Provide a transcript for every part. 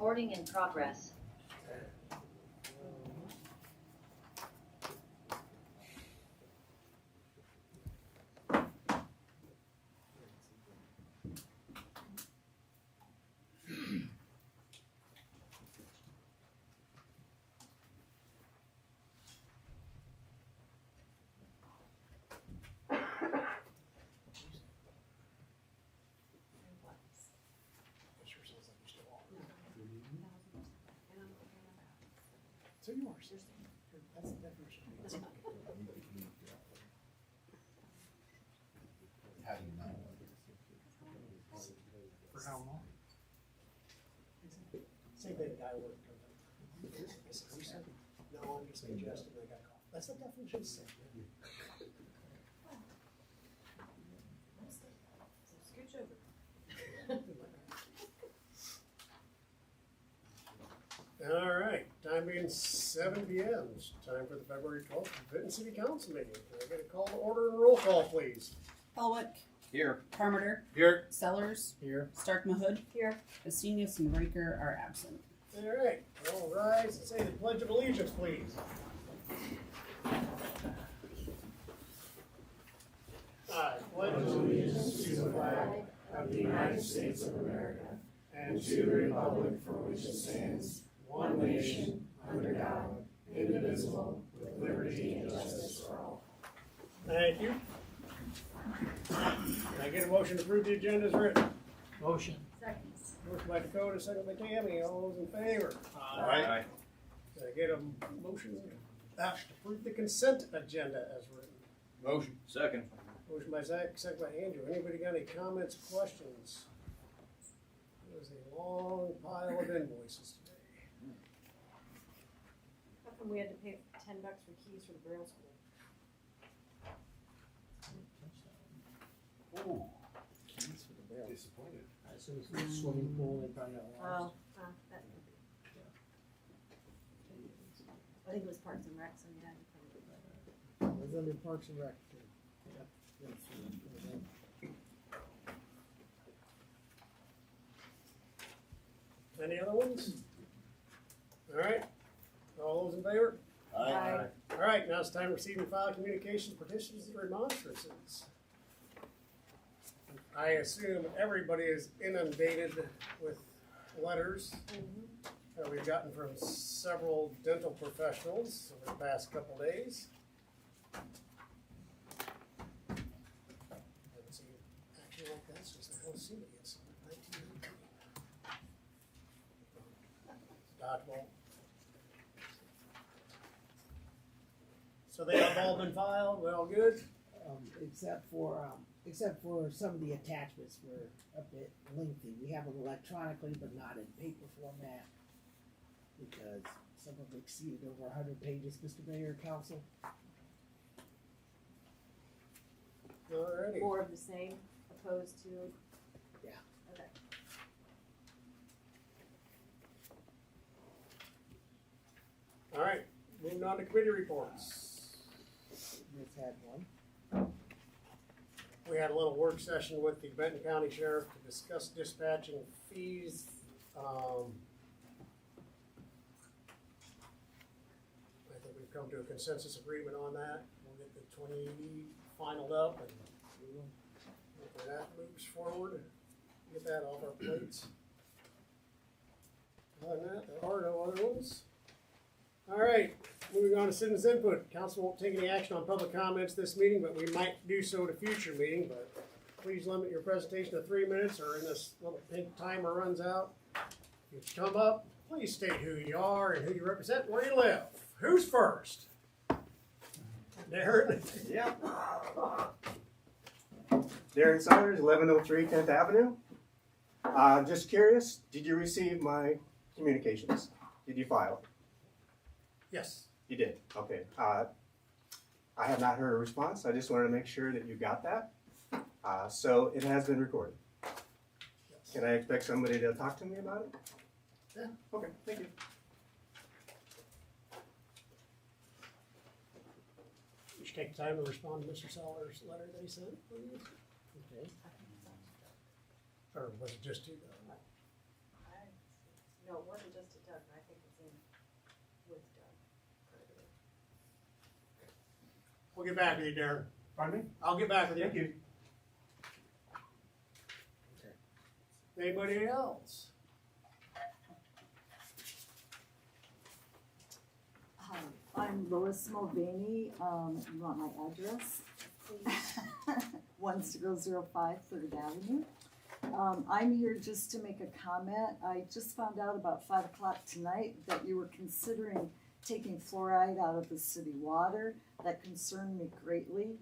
Recording in progress. So yours. That's the definition. How do you know? For how long? Same thing, the guy worked. I said, "You said, no, I'm just congested, and I got cough." That's the definition of sick. Scooch over. All right, time being 7 p.m. It's time for the February 12th Benton City Council meeting. Can I get a call to order and roll call, please? Elwick, Here. Parmenter, Here. Sellers, Here. Stark Mahood, Here. Estenius and Raker are absent. All right, all rise and say the Pledge of Allegiance, please. I pledge allegiance to the flag of the United States of America and to the republic for which it stands, one nation, under God, indivisible, with liberty and justice for all. Thank you. Can I get a motion to approve the agenda as written? Motion. Seconds. Motion by Dakota, second by Tammy. All those in favor? Aye. Can I get a motion to approve the consent agenda as written? Motion. Second. Motion by Zach, second by Andrew. Anybody got any comments, questions? It was a long pile of invoices today. How come we had to pay $10 for keys for the Braille School? Ooh. Keys for the bell. Disappointed. I assume it's a swimming pool, they probably got lost. That could be. I think it was Parks and Rec, so yeah. It was under Parks and Rec too. Yep. Any other ones? All right. All those in favor? Aye. All right, now it's time to receive and file communications, petitions, and remonstrances. I assume everybody is inundated with letters that we've gotten from several dental professionals over the past couple days. I haven't seen action like that since the whole city is 1919. Dodgeball. So they have all been filed, we all good? Except for some of the attachments were a bit lengthy. We have them electronically, but not in paper format, because some of them exceeded over 100 pages, Mr. Mayor, Council. Alrighty. More of the same opposed to. Yeah. Okay. Alright, moving on to committee reports. Just had one. We had a little work session with the Benton County Sheriff to discuss dispatching fees. I think we've come to a consensus agreement on that. We'll get the 2080 finalized up and hopefully that moves forward. Get that off our plates. Other than that, there are no other ones. All right, moving on to citizens input. Council won't take any action on public comments this meeting, but we might do so at a future meeting. But please limit your presentation to 3 minutes, or in this little pink timer runs out. If you come up, please state who you are and who you represent and where you live. Who's first? Darren? Yep. Darren Sellers, 1103 10th Avenue. Just curious, did you receive my communications? Did you file? Yes. You did, okay. I have not heard a response. I just wanted to make sure that you got that. So it has been recorded. Yes. Can I expect somebody to talk to me about it? Yeah. Okay, thank you. You should take time to respond to Mr. Sellers' letter that he sent, please. Okay. Or was it just you? No, it wasn't just to Doug, but I think it's in with Doug. We'll get back with you, Darren. Pardon me? I'll get back with you. Thank you. Anybody else? Hi, I'm Lois Mulvaney. You want my address? Please. 1005 Third Avenue. I'm here just to make a comment. I just found out about 5 o'clock tonight that you were considering taking fluoride out of the city water. That concerned me greatly.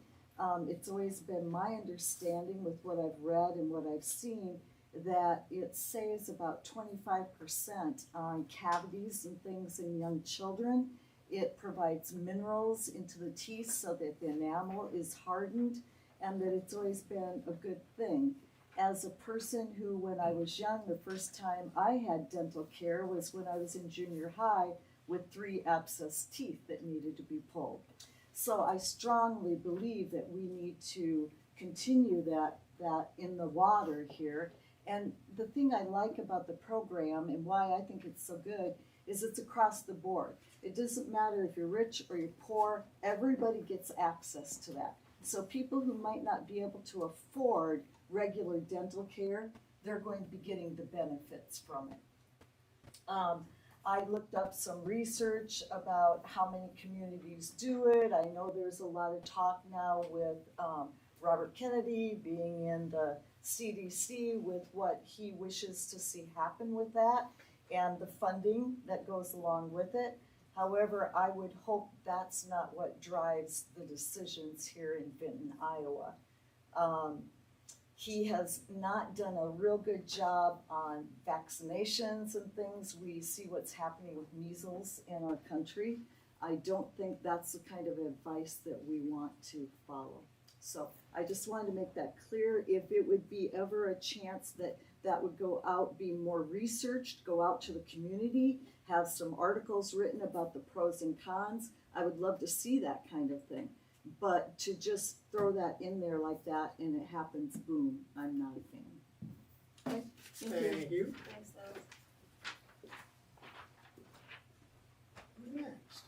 It's always been my understanding with what I've read and what I've seen that it saves about 25% on cavities and things in young children. It provides minerals into the teeth so that the enamel is hardened, and that it's always been a good thing. As a person who, when I was young, the first time I had dental care was when I was in junior high with 3 abscessed teeth that needed to be pulled. So I strongly believe that we need to continue that in the water here. And the thing I like about the program and why I think it's so good is it's across the board. It doesn't matter if you're rich or you're poor, everybody gets access to that. So people who might not be able to afford regular dental care, they're going to be getting the benefits from it. I looked up some research about how many communities do it. I know there's a lot of talk now with Robert Kennedy being in the CDC with what he wishes to see happen with that and the funding that goes along with it. However, I would hope that's not what drives the decisions here in Vinton, Iowa. He has not done a real good job on vaccinations and things. We see what's happening with measles in our country. I don't think that's the kind of advice that we want to follow. So I just wanted to make that clear. If it would be ever a chance that that would go out, be more researched, go out to the community, have some articles written about the pros and cons, I would love to see that kind of thing. But to just throw that in there like that and it happens, boom, I'm not a fan. Okay, thank you. Thank you. Thanks, Lois. Who's next?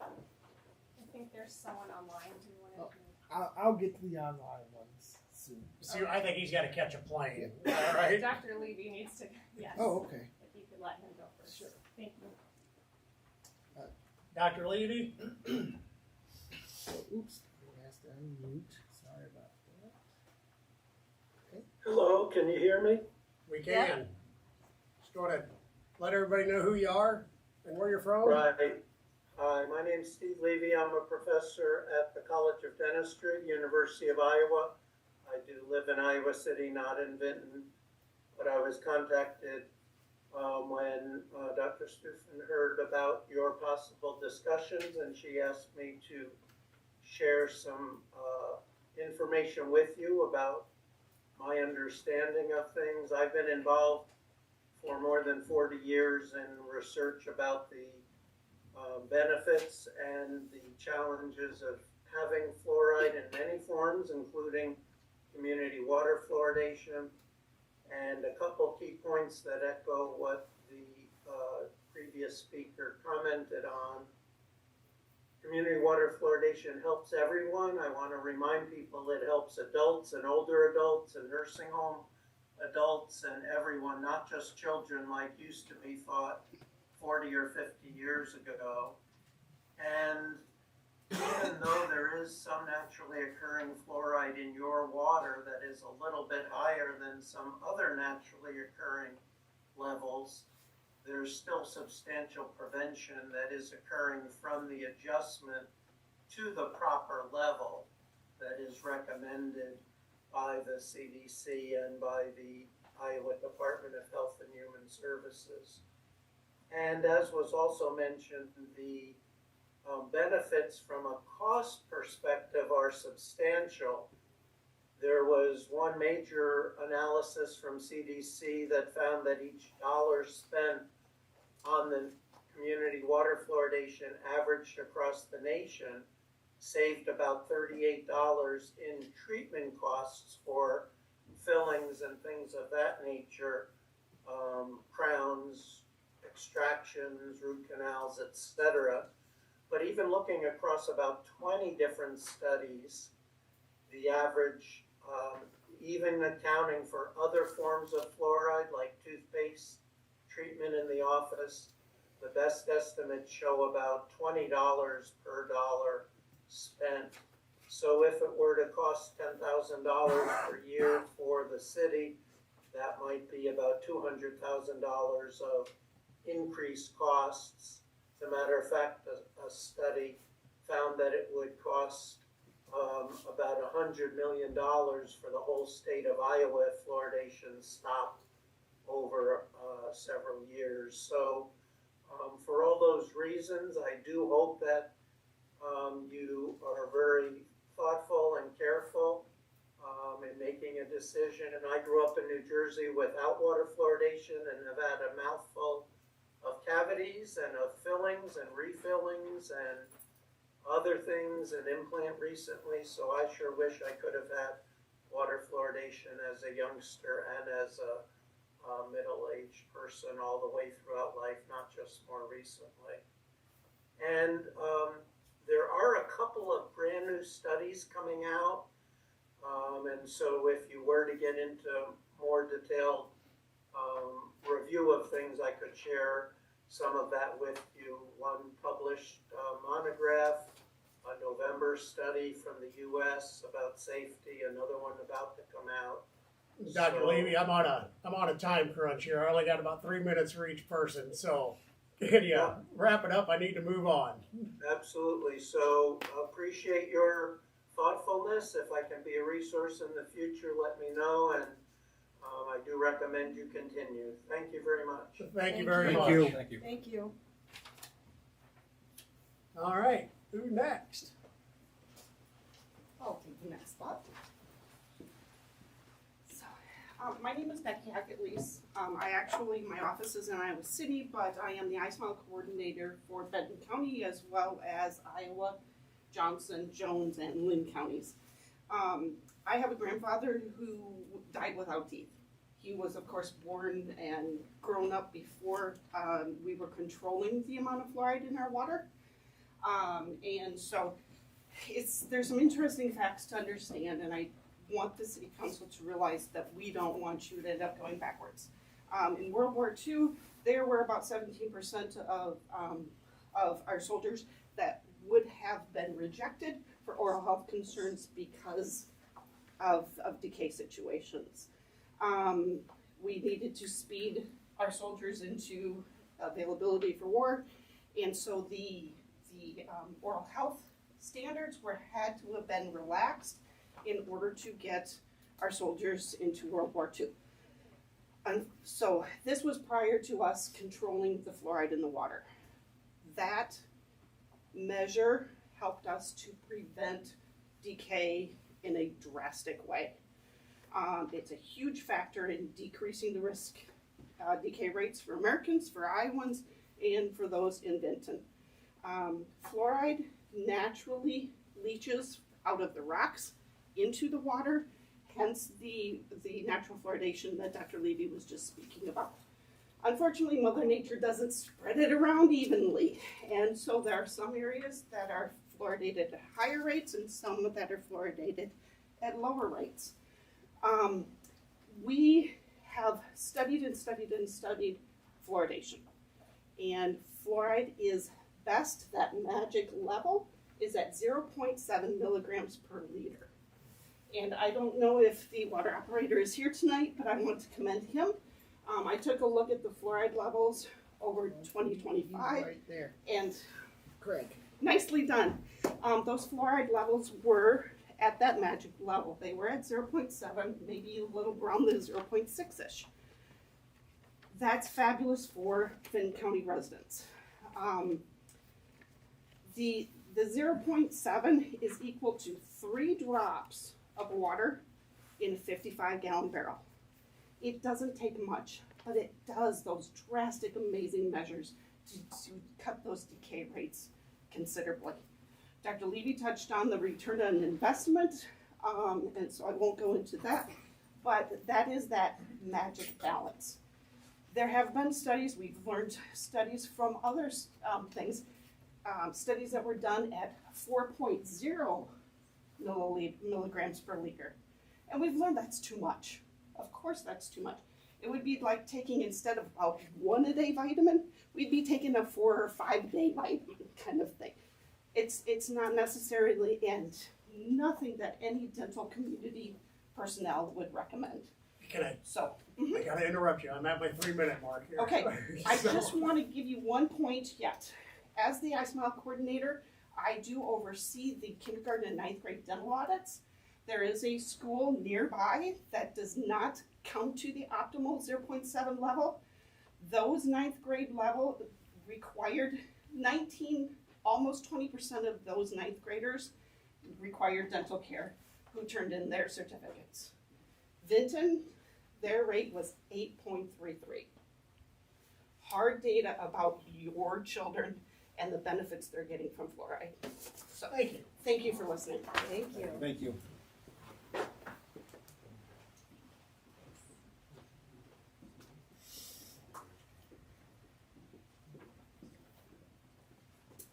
I think there's someone online. Do you want to? I'll get to the online ones soon. See, I think he's got to catch a plane. All right. Dr. Levy needs to. Yes. Oh, okay. If you could let him go first. Sure. Thank you. Dr. Levy? Oops, it has to unmute. Sorry about that. Hello, can you hear me? We can. Yeah. Just go ahead. Let everybody know who you are and where you're from. Right. Hi, my name's Steve Levy. I'm a professor at the College of Dentistry, University of Iowa. I do live in Iowa City, not in Vinton, but I was contacted when Dr. Stufen heard about your possible discussions, and she asked me to share some information with you about my understanding of things. I've been involved for more than 40 years in research about the benefits and the challenges of having fluoride in many forms, including community water fluoridation, and a couple key points that echo what the previous speaker commented on. Community water fluoridation helps everyone. I want to remind people it helps adults and older adults and nursing home adults and everyone, not just children like used to be thought 40 or 50 years ago. And even though there is some naturally occurring fluoride in your water that is a little bit higher than some other naturally occurring levels, there's still substantial prevention that is occurring from the adjustment to the proper level that is recommended by the CDC and by the Iowa Department of Health and Human Services. And as was also mentioned, the benefits from a cost perspective are substantial. There was one major analysis from CDC that found that each dollar spent on the community water fluoridation averaged across the nation saved about $38 in treatment costs for fillings and things of that nature crowns, extractions, root canals, etc. But even looking across about 20 different studies, the average, even accounting for other forms of fluoride like toothpaste treatment in the office, the best estimates show about $20 per dollar spent. So if it were to cost $10,000 per year for the city, that might be about $200,000 of increased costs. As a matter of fact, a study found that it would cost about $100 million for the whole state of Iowa if fluoridation stopped over several years. So for all those reasons, I do hope that you are very thoughtful and careful in making a decision. And I grew up in New Jersey without water fluoridation and have had a mouthful of cavities and of fillings and refillings and other things, an implant recently. So I sure wish I could have had water fluoridation as a youngster and as a middle-aged person all the way throughout life, not just more recently. And there are a couple of brand new studies coming out. And so if you were to get into more detailed review of things, I could share some of that with you. One published monograph, a November study from the US about safety, another one about to come out. Dr. So- Levy, I'm on a time crunch here. I only got about 3 minutes for each person, so can you wrap it up? I need to move on. Absolutely. So appreciate your thoughtfulness. If I can be a resource in the future, let me know. And I do recommend you continue. Thank you very much. Thank you very much. Thank you. Thank you. All right, who next? I'll take the next spot. So, my name is Becky Hackett-Leese. My office is in Iowa City, but I am the iSmile coordinator for Benton County as well as Iowa, Johnson, Jones, and Lynn counties. I have a grandfather who died without teeth. He was, of course, born and grown up before we were controlling the amount of fluoride in our water. And so there's some interesting facts to understand, and I want the City Council to realize that we don't want you to end up going backwards. In World War II, there were about 17% of our soldiers that would have been rejected for oral health concerns because of decay situations. We needed to speed our soldiers into availability for war, and so the oral health standards had to have been relaxed in order to get our soldiers into World War II. And so this was prior to us controlling the fluoride in the water. That measure helped us to prevent decay in a drastic way. It's a huge factor in decreasing the risk decay rates for Americans, for Iowans, and for those in Benton. Fluoride naturally leaches out of the rocks into the water, hence the natural fluoridation that Dr. Levy was just speaking about. Unfortunately, Mother Nature doesn't spread it around evenly, and so there are some areas that are fluoridated at higher rates and some that are fluoridated at lower rates. We have studied and studied and studied fluoridation, and fluoride is best, that magic level is at 0.7 milligrams per liter. And I don't know if the water operator is here tonight, but I want to commend him. I took a look at the fluoride levels over 2025. Right there, And Craig. nicely done. Those fluoride levels were at that magic level. They were at 0.7, maybe a little around the 0.6-ish. That's fabulous for Finn County residents. The 0.7 is equal to 3 drops of water in a 55-gallon barrel. It doesn't take much, but it does those drastic, amazing measures to cut those decay rates considerably. Dr. Levy touched on the return on investment, and so I won't go into that, but that is that magic balance. There have been studies, we've learned studies from other things, studies that were done at 4.0 milligrams per liter. And we've learned that's too much. Of course that's too much. It would be like taking, instead of a 1-a-day vitamin, we'd be taking a 4 or 5-day vitamin kind of thing. It's not necessarily, and nothing that any dental community personnel would recommend. Can I So, I gotta interrupt you. I'm at my 3-minute mark here. okay, I So- just want to give you one point yet. As the iSmile coordinator, I do oversee the kindergarten and 9th grade dental audits. There is a school nearby that does not count to the optimal 0.7 level. Those 9th grade level required 19, almost 20% of those 9th graders required dental care who turned in their certificates. Vinton, their rate was 8.33. Hard data about your children and the benefits they're getting from fluoride. So Thank you. for listening. Thank you. Thank you.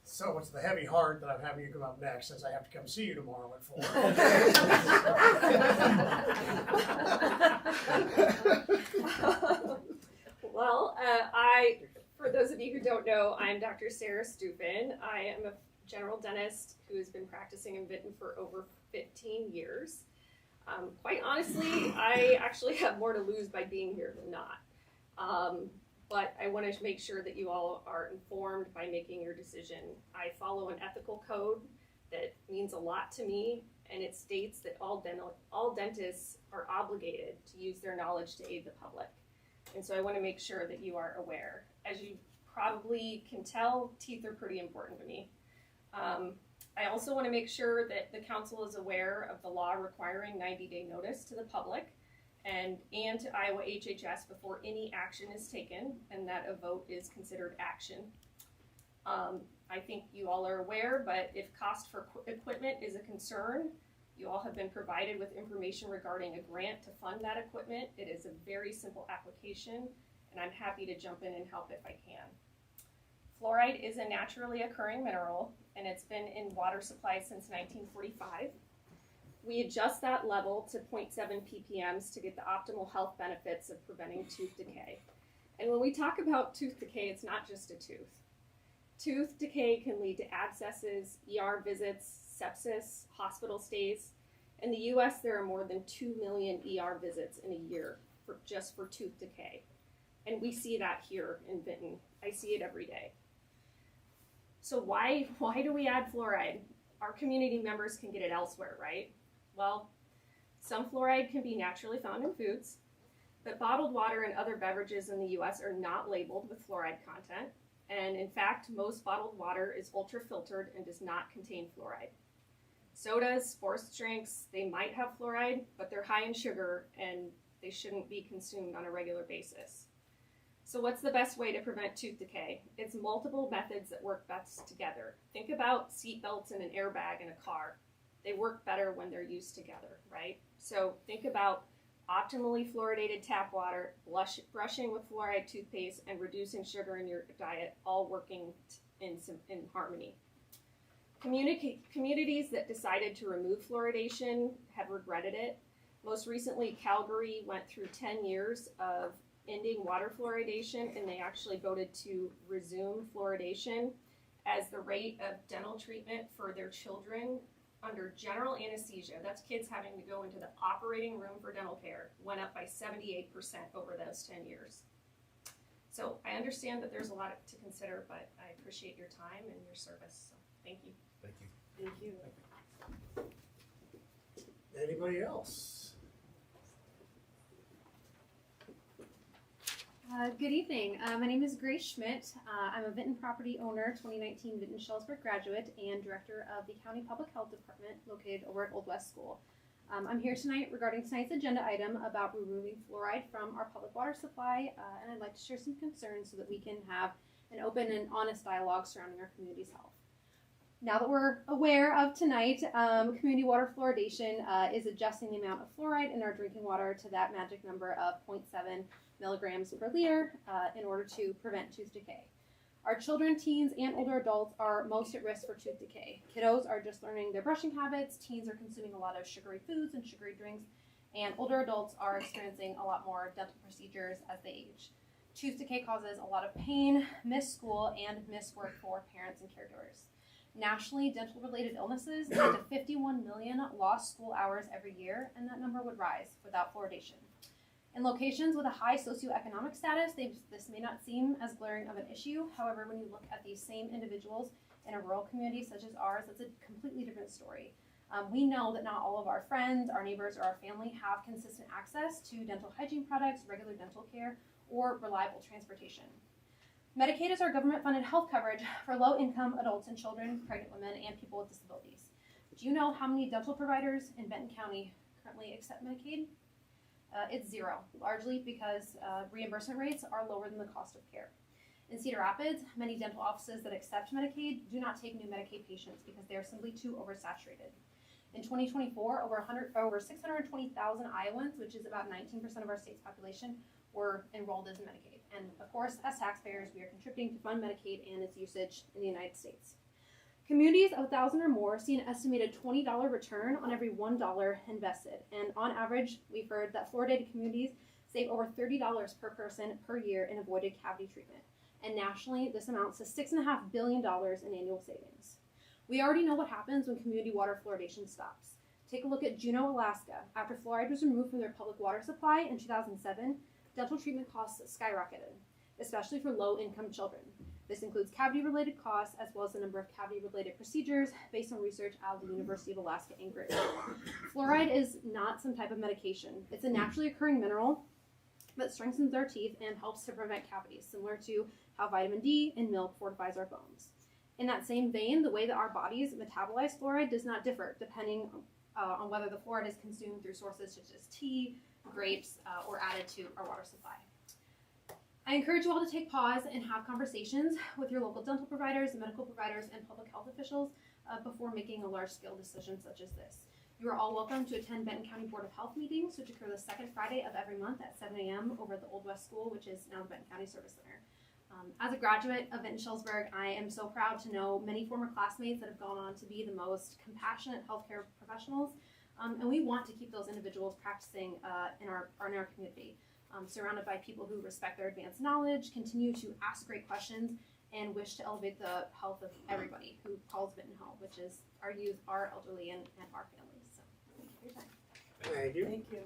So it's the heavy heart that I'm having you come up next, since I have to come see you tomorrow at 4. Well, for those of you who don't know, I'm Dr. Sarah Stupin. I am a general dentist who has been practicing in Vinton for over 15 years. Quite honestly, I actually have more to lose by being here than not. But I want to make sure that you all are informed by making your decision. I follow an ethical code that means a lot to me, and it states that all dentists are obligated to use their knowledge to aid the public. And so I want to make sure that you are aware. As you probably can tell, teeth are pretty important to me. I also want to make sure that the council is aware of the law requiring 90-day notice to the public and to Iowa HHS before any action is taken, and that a vote is considered action. I think you all are aware, but if cost for equipment is a concern, you all have been provided with information regarding a grant to fund that equipment. It is a very simple application, and I'm happy to jump in and help if I can. Fluoride is a naturally occurring mineral, and it's been in water supplies since 1945. We adjust that level to 0.7 ppms to get the optimal health benefits of preventing tooth decay. And when we talk about tooth decay, it's not just a tooth. Tooth decay can lead to abscesses, ER visits, sepsis, hospital stays. In the US, there are more than 2 million ER visits in a year just for tooth decay. And we see that here in Vinton. I see it every day. So why do we add fluoride? Our community members can get it elsewhere, right? Well, some fluoride can be naturally found in foods, but bottled water and other beverages in the US are not labeled with fluoride content. And in fact, most bottled water is ultra-filtered and does not contain fluoride. Sodas, sports drinks, they might have fluoride, but they're high in sugar and they shouldn't be consumed on a regular basis. So what's the best way to prevent tooth decay? It's multiple methods that work best together. Think about seat belts and an airbag in a car. They work better when they're used together, right? So think about optimally fluoridated tap water, brushing with fluoride toothpaste, and reducing sugar in your diet, all working in harmony. Communities that decided to remove fluoridation have regretted it. Most recently, Calgary went through 10 years of ending water fluoridation, and they actually voted to resume fluoridation as the rate of dental treatment for their children under general anesthesia, that's kids having to go into the operating room for dental care, went up by 78% over those 10 years. So I understand that there's a lot to consider, but I appreciate your time and your service, so thank you. Thank you. Thank you. Anybody else? Good evening. My name is Grace Schmidt. I'm a Vinton property owner, 2019 Vinton Shellsburg graduate, and director of the County Public Health Department located over at Old West School. I'm here tonight regarding tonight's agenda item about removing fluoride from our public water supply, and I'd like to share some concerns so that we can have an open and honest dialogue surrounding our community's health. Now that we're aware of tonight, community water fluoridation is adjusting the amount of fluoride in our drinking water to that magic number of 0.7 milligrams per liter in order to prevent tooth decay. Our children, teens, and older adults are most at risk for tooth decay. Kiddos are just learning their brushing habits, teens are consuming a lot of sugary foods and sugary drinks, and older adults are experiencing a lot more dental procedures as they age. Tooth decay causes a lot of pain, missed school, and missed work for parents and caregivers. Nationally, dental-related illnesses lead to 51 million lost school hours every year, and that number would rise without fluoridation. In locations with a high socioeconomic status, this may not seem as glaring of an issue. However, when you look at these same individuals in a rural community such as ours, it's a completely different story. We know that not all of our friends, our neighbors, or our family have consistent access to dental hygiene products, regular dental care, or reliable transportation. Medicaid is our government-funded health coverage for low-income adults and children, pregnant women, and people with disabilities. Do you know how many dental providers in Benton County currently accept Medicaid? It's zero, largely because reimbursement rates are lower than the cost of care. In Cedar Rapids, many dental offices that accept Medicaid do not take new Medicaid patients because they are simply too oversaturated. In 2024, over 620,000 Iowans, which is about 19% of our state's population, were enrolled as Medicaid. And of course, as taxpayers, we are contributing to fund Medicaid and its usage in the United States. Communities of 1,000 or more see an estimated $20 return on every $1 invested. And on average, we've heard that fluoridated communities save over $30 per person per year in avoided cavity treatment. And nationally, this amounts to $6.5 billion in annual savings. We already know what happens when community water fluoridation stops. Take a look at Juneau, Alaska. After fluoride was removed from their public water supply in 2007, dental treatment costs skyrocketed, especially for low-income children. This includes cavity-related costs as well as the number of cavity-related procedures based on research out of the University of Alaska Anchorage. Fluoride is not some type of medication. It's a naturally occurring mineral that strengthens our teeth and helps to prevent cavities, similar to how vitamin D in milk fortifies our bones. In that same vein, the way that our bodies metabolize fluoride does not differ depending on whether the fluoride is consumed through sources such as tea, grapes, or added to our water supply. I encourage you all to take pause and have conversations with your local dental providers, medical providers, and public health officials before making a large-scale decision such as this. You are all welcome to attend Benton County Board of Health meetings, which occur the second Friday of every month at 7 a.m. over at the Old West School, which is now the Benton County Service Center. As a graduate of Benton-Shellsburg, I am so proud to know many former classmates that have gone on to be the most compassionate healthcare professionals, and we want to keep those individuals practicing in our community, surrounded by people who respect their advanced knowledge, continue to ask great questions, and wish to elevate the health of everybody who calls Benton home, which is our youth, our elderly, and our families. So thank you for your time. Thank you. Thank you.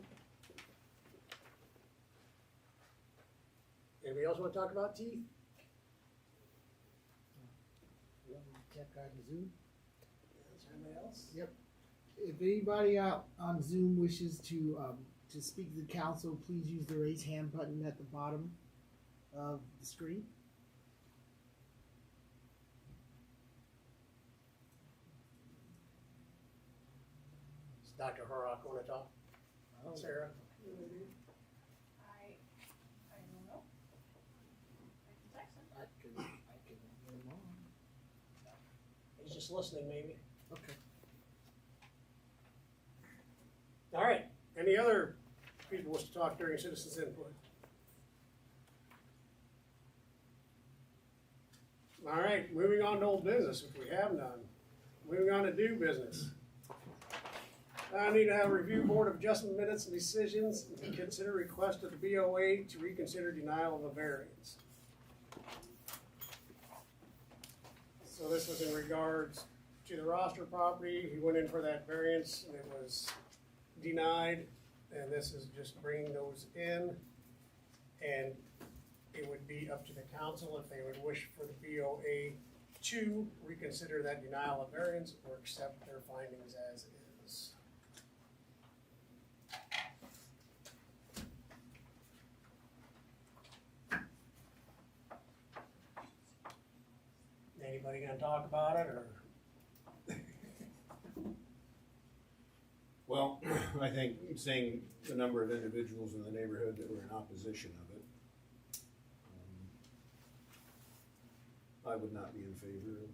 Anybody else want to talk about teeth? You want me to check on Zoom? Anybody else? Yep. If anybody out on Zoom wishes to speak to the council, please use the raise hand button at the bottom of the screen. Does Dr. Horrock want to talk? Sarah? I don't know. I can text him. I can get them on. He's just listening, maybe. Okay. All right. Any other people wish to talk during citizens' input? All right, moving on to old business, if we have none. Moving on to new business. I need to have a review board of adjustment minutes and decisions and consider request of the BOA to reconsider denial of a variance. So this was in regards to the roster property. He went in for that variance and it was denied, and this is just bringing those in, and it would be up to the council if they would wish for the BOA to reconsider that denial of variance or accept their findings as is. Anybody gonna talk about it, or? Well, I think seeing the number of individuals in the neighborhood that were in opposition of it, I would not be in favor of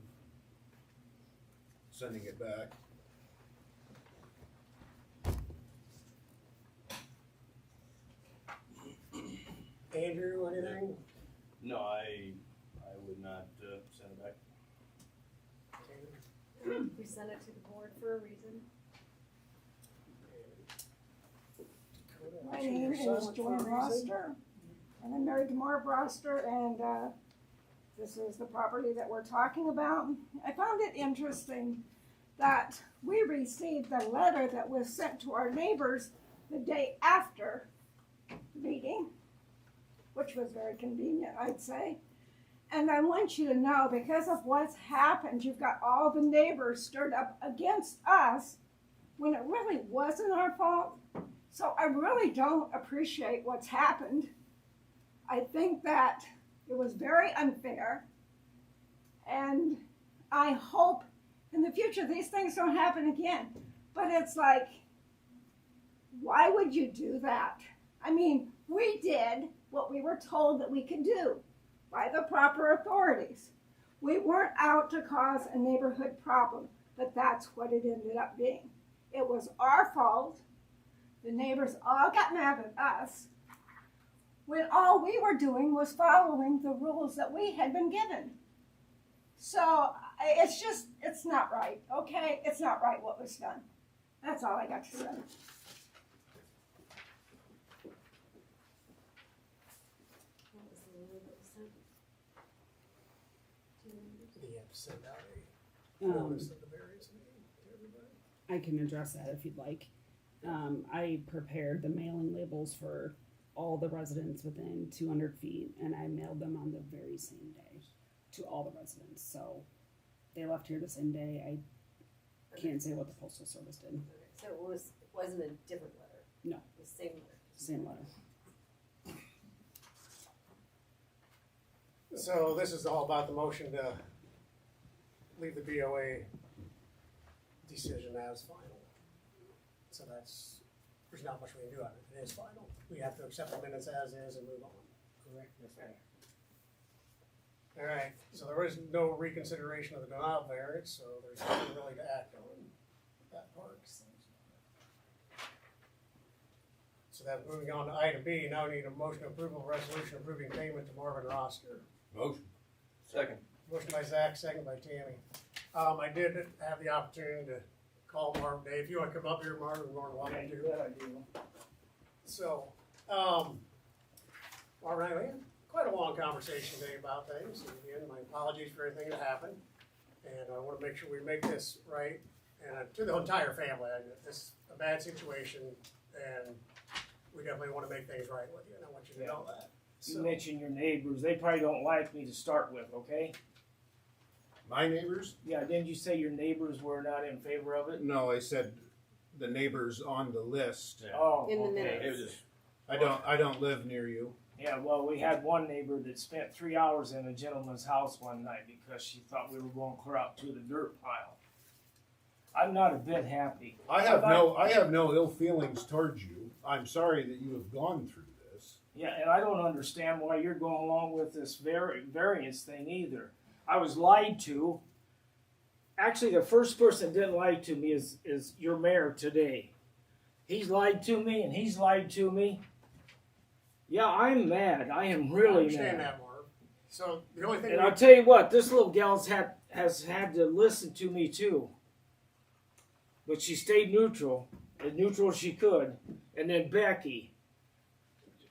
sending it back. Andrew, anything? No, I would not send it back. We sent it to the board for a reason. My name is Joy Broster, and I'm married to Marv Broster, and this is the property that we're talking about. I found it interesting that we received the letter that was sent to our neighbors the day after the meeting, which was very convenient, I'd say. And I want you to know, because of what's happened, you've got all the neighbors stirred up against us when it really wasn't our fault. So I really don't appreciate what's happened. I think that it was very unfair. And I hope in the future these things don't happen again. But it's like, why would you do that? I mean, we did what we were told that we could do by the proper authorities. We weren't out to cause a neighborhood problem, but that's what it ended up being. It was our fault. The neighbors all got mad at us when all we were doing was following the rules that we had been given. So it's not right, okay? It's not right what was done. That's all I got to say. What was the letter that was sent? Do you remember? Do you have to send out a notice of the variance meeting to everybody? I can address that if you'd like. I prepared the mailing labels for all the residents within 200 feet, and I mailed them on the very same day to all the residents. So they left here the same day. I can't say what the Postal Service did. So it wasn't a different letter? No. The same letter? Same letter. So this is all about the motion to leave the BOA decision as final. So there's not much we can do on it. It is final. We have to accept the minutes as is and move on. Correct, Mr. Mayor. All right, so there is no reconsideration of the denial variance, so there's nothing really to act on that part. So that's moving on to item B. Now we need a motion to approve a resolution approving payment to Marvin Roster. Motion. Second. Motion by Zach, second by Tammy. I did have the opportunity to call Marvin Day. If you want to come up here, Marvin, we're going to welcome you. So, Marvin, I had quite a long conversation today about things. And again, my apologies for everything that happened. And I want to make sure we make this right. And to the entire family, this is a bad situation, and we definitely want to make things right with you. And I want you to know that. You mentioned your neighbors. They probably don't like me to start with, okay? My neighbors? Yeah, didn't you say your neighbors were not in favor of it? No, I said the neighbors on the list. Yeah. Oh, In the okay. minutes. It was just, I don't live near you. Yeah, well, we had one neighbor that spent 3 hours in a gentleman's house one night because she thought we were going to clear out to the dirt pile. I'm not a bit happy. I have no ill feelings towards you. I'm sorry that you have gone through this. Yeah, and I don't understand why you're going along with this variance thing either. I was lied to. Actually, the first person that didn't lie to me is your mayor today. He's lied to me, and he's lied to me. Yeah, I'm mad. I am I really understand mad. that, Marv. So the only thing And I'll tell you what, this little gal's has had to listen to me too. But she stayed neutral, as neutral as she could. And then Becky,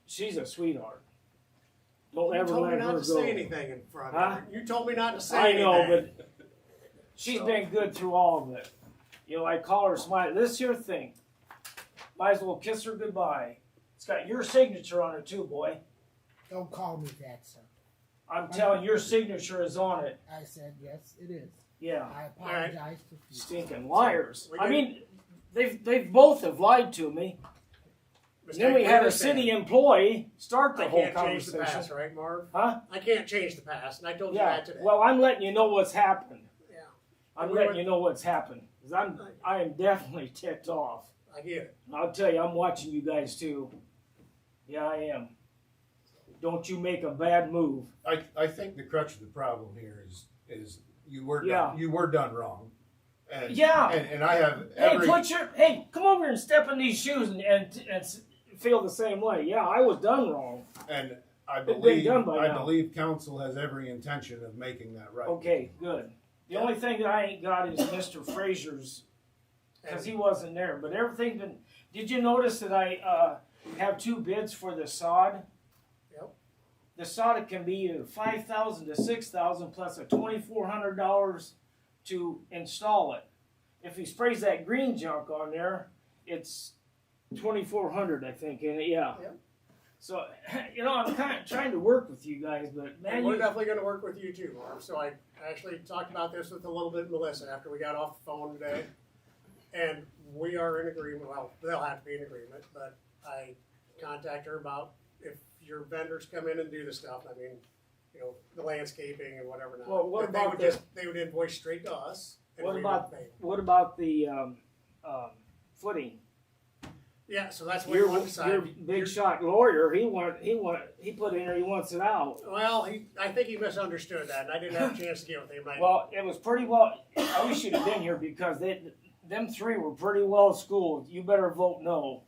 she's a sweetheart. Don't you ever told me let not her to go. say anything in front Huh? of her. You told me not to say I anything. know, but she's So- been good through all of it. You know, I call her smile. This here thing, might as well kiss her goodbye. It's got your signature on it too, boy. Don't call me that, sir. I'm telling you, your signature is on it. I said, yes, it is. Yeah. I apologize profusely. Stinking liars. We I did- mean, they've both have lied to me. And then we had a city employee start the I whole can't change the conversation. past, right, Marv? Huh? I can't change the past, and I told you Yeah. that today. Well, I'm letting you know what's happened. Yeah. I'm We letting were- you know what's happened. 'Cause I am definitely ticked off. I get it. I'll tell you, I'm watching you guys too. Yeah, I am. Don't you make a bad move. I think the crutch of the problem here is you were Yeah. done, you were done wrong. And, Yeah. and I have Hey, every come over here and step in these shoes and feel the same way. Yeah, I was done wrong. and I been believe, done by I now. believe council has every intention of making that right. Okay, good. The only thing that I ain't got is Mr. Frazier's, cause he wasn't there, but everything been, did you notice that I, have 2 bids for the sod? Yep. The sod can be either $5,000 to $6,000 plus a $2,400 to install it. If he sprays that green junk on there, it's $2,400, I think, and yeah. Yep. So, I'm kind of trying to work with you guys, but man, And we're definitely gonna work with you too, Marv. So I actually talked about this with a little bit Melissa after we got off the phone today. And we are in agreement, well, they'll have to be in agreement, but I contact her about if your vendors come in and do the stuff, I mean, the landscaping and whatever not. Well, what that about they would invoice straight to us. And What we about would pay. what about the footing? Yeah, so that's what we want to Your decide. big shot lawyer, he put in there, he wants it out. Well, I think he misunderstood that, and I didn't have a chance to get with him. Well, it was pretty well. I wish you'd have been here because them 3 were pretty well schooled. You better vote no.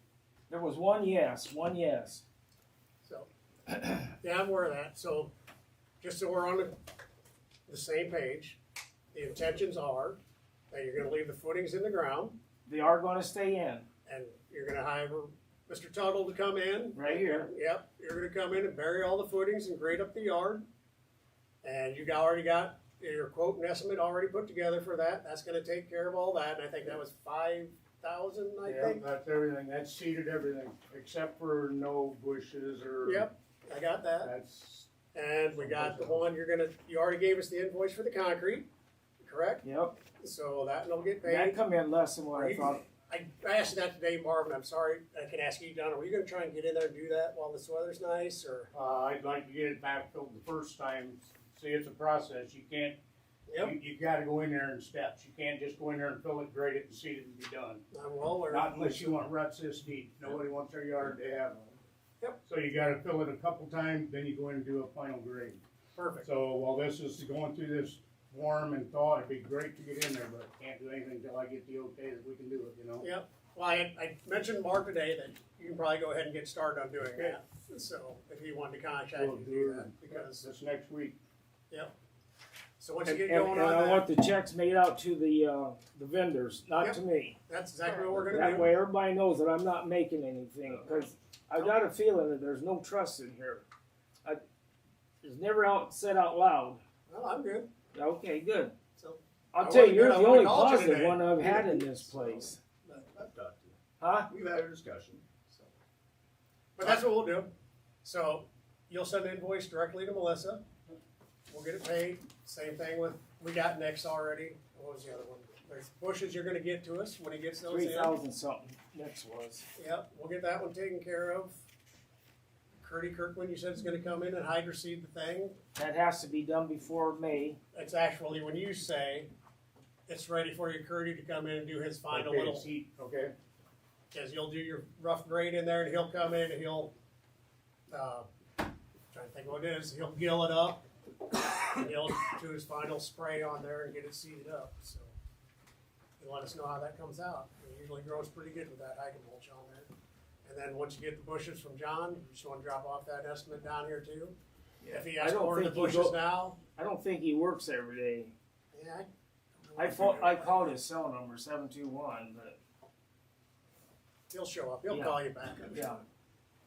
There was one yes. So, yeah, I'm aware of that. So, just so we're on the same page, the intentions are that you're going to leave the footings in the ground, They are going to stay in and you're going to hire Mr. Tuttle to come in. right here. Yep, you're going to come in and bury all the footings and grade up the yard. And you already got your quote and estimate already put together for that. That's going to take care of all that. And I think that was $5,000. I think. That's everything. That's seeded everything, except for no bushes or. Yep, I got that. That's. And we got the one you already gave us the invoice for the concrete, correct? Yep. So that will get paid. That come in less than what I thought. I asked you that today, Marvin. I'm sorry. I can ask you, Donna. Are you going to try and get in there and do that while this weather's nice, or? I'd like to get it backfilled the first time. See, it's a process. You can't. Yep. You got to go in there in steps. You can't just go in there and fill it, grade it, and seed it and be done. I'm well aware. Not unless you want ruts this deep. Nobody wants their yard to have. Yep. So you got to fill it a couple times, then you go in and do a final grade. Perfect. So while this is going through this warm and thaw, it'd be great to get in there, but can't do anything until I get the okay that we can do it. Yep. Well, I mentioned Mark today that you can probably go ahead and get started on doing that. So if he wanted to contact you to do that, because this next week. Yep. So once you get And going on I that, want the checks made out to the vendors, not Yep. to me. that's exactly what we're going to That do. way everybody knows that I'm not making anything, because I got a feeling that there's no trust in here. It's never said out loud. Well, I'm good. Okay, good. So I'll I tell you, wasn't you're good. I the only would've called you positive today. one I've had in this place. I've talked to Huh? We've had a discussion. But that's what we'll do. So you'll send an invoice directly to Melissa. We'll get it paid. Same thing with, we got Nick's already. What was the other one? There's bushes you're gonna get to us when he gets those in. 3,000 something next was. Yep, we'll get that one taken care of. Curdy Kirkland, you said is gonna come in and hydroseed the thing. That has to be done before May. It's actually, when you say it's ready for you, Curdy, to come in and do his final Okay, little, okay. because you'll do your rough grade in there and he'll come in and he'll, trying to think what it is, he'll gill it up. And he'll do his final spray on there and get it seeded up, so. And let us know how that comes out. It usually grows pretty good with that hydro mulch on there. And then once you get the bushes from John, you just wanna drop off that estimate down here too. If he has to order the bushes now, I don't think he works every day. yeah. I called his cell number 721, but He'll show up, he'll Yeah. call you back. I'm yeah. sure.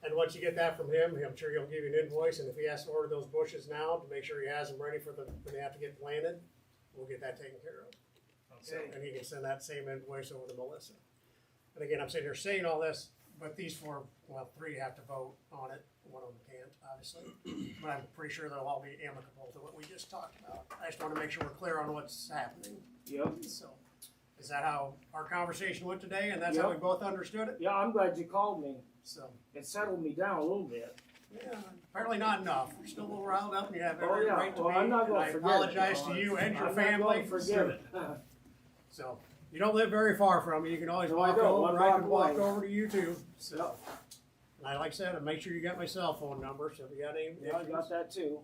And once you get that from him, I'm sure he'll give you an invoice, and if he has to order those bushes now to make sure he has them ready for when they have to get planted, we'll get that taken care of. So, Okay. and he can send that same invoice over to Melissa. And again, I'm sitting here saying all this, but these three have to vote on it. One of them can't, obviously. But I'm pretty sure they'll all be amicable to what we just talked about. I just want to make sure we're clear on what's happening. Yep. So, is that how our conversation went today, and that's how we Yep. both understood it? Yeah, I'm glad you called me. So, It settled me down a little bit. yeah, apparently not enough. We're still a little riled up, and you have Oh every yeah, right to well be. I'm not and gonna I forget apologize it. to you and your I'm family. not gonna forget it. So, you don't live very far from me. You can always No, I walk don't. over, One and I can block walk away. over to you too. So, and like I said, and make sure you got my cell phone number. So if you got any Yeah, I issues, got that too.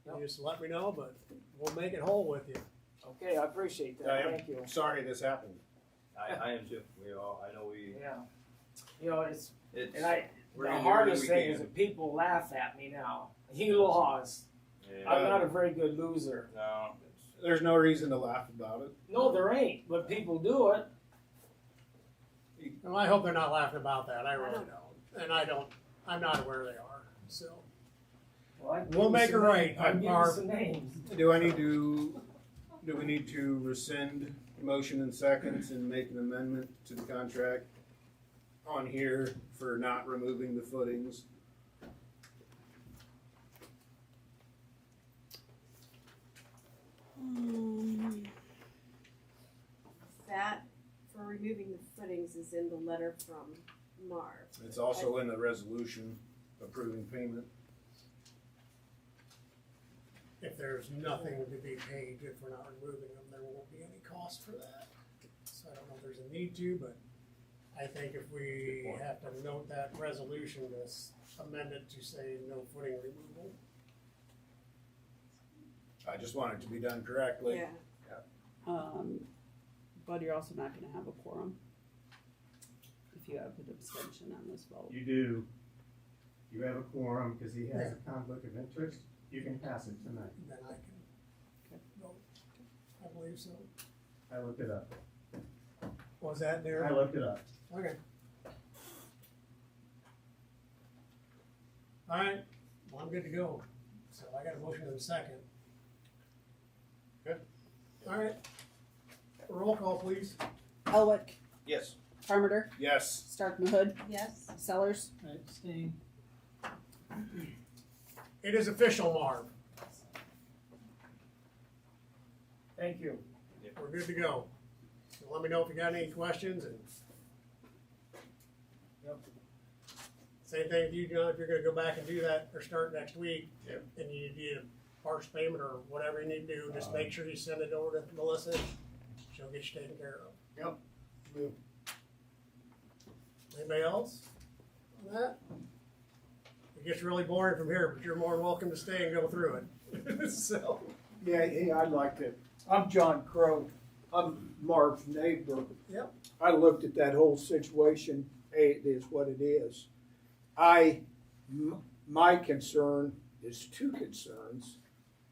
you just let me know. But we'll make it whole with you. Okay, I appreciate that. I am Thank you. sorry this happened. I am too. I know we. Yeah. You know, it's It's. and The hardest thing is that people laugh at me now. He lost. I'm not a very good loser. No. There's no reason to laugh about it. No, there ain't, but people do it. Well, I hope they're not laughing about that. I really don't. And I'm not aware they are, so. We'll make it right. I'll give you Our- some names. Do we need to rescind motion and seconds and make an amendment to the contract on here for not removing the footings? That, for removing the footings, is in the letter from Marv. It's also in the resolution approving payment. If there's nothing to be paid, if we're not removing them, there won't be any cost for that. So I don't know if there's a need to, but I think if we have to note that resolution, this amend it to say no footing removal. I just want it to be done correctly. But you're also not gonna have a quorum if you have an abstention on this vote. You do. You have a quorum because he has a conflict of interest. You can pass it tonight. Then I can vote. I believe so. I looked it up. Was that there? I looked it up. Okay. All right, well, I'm good to go. So I got a motion in a second. Good. All right. Roll call, please. Elwick, Yes. Farmater, Yes. Stark Mahud, Yes. Sellers. It is official, Marv. Thank you. We're good to go. So let me know if you got any questions and. Yep. Same thing with you, John, if you're gonna go back and do that or start next week. Yep. And you need a partial payment or whatever you need to do, just make sure you send it over to Melissa. She'll get you taken care of. Yep. Anybody else on that? It gets really boring from here, but you're more than welcome to stay and go through it. So. Yeah, hey, I'd like to, I'm John Crow, I'm Marv's neighbor. Yep. I looked at that whole situation, hey, it is what it is. My concern is two concerns.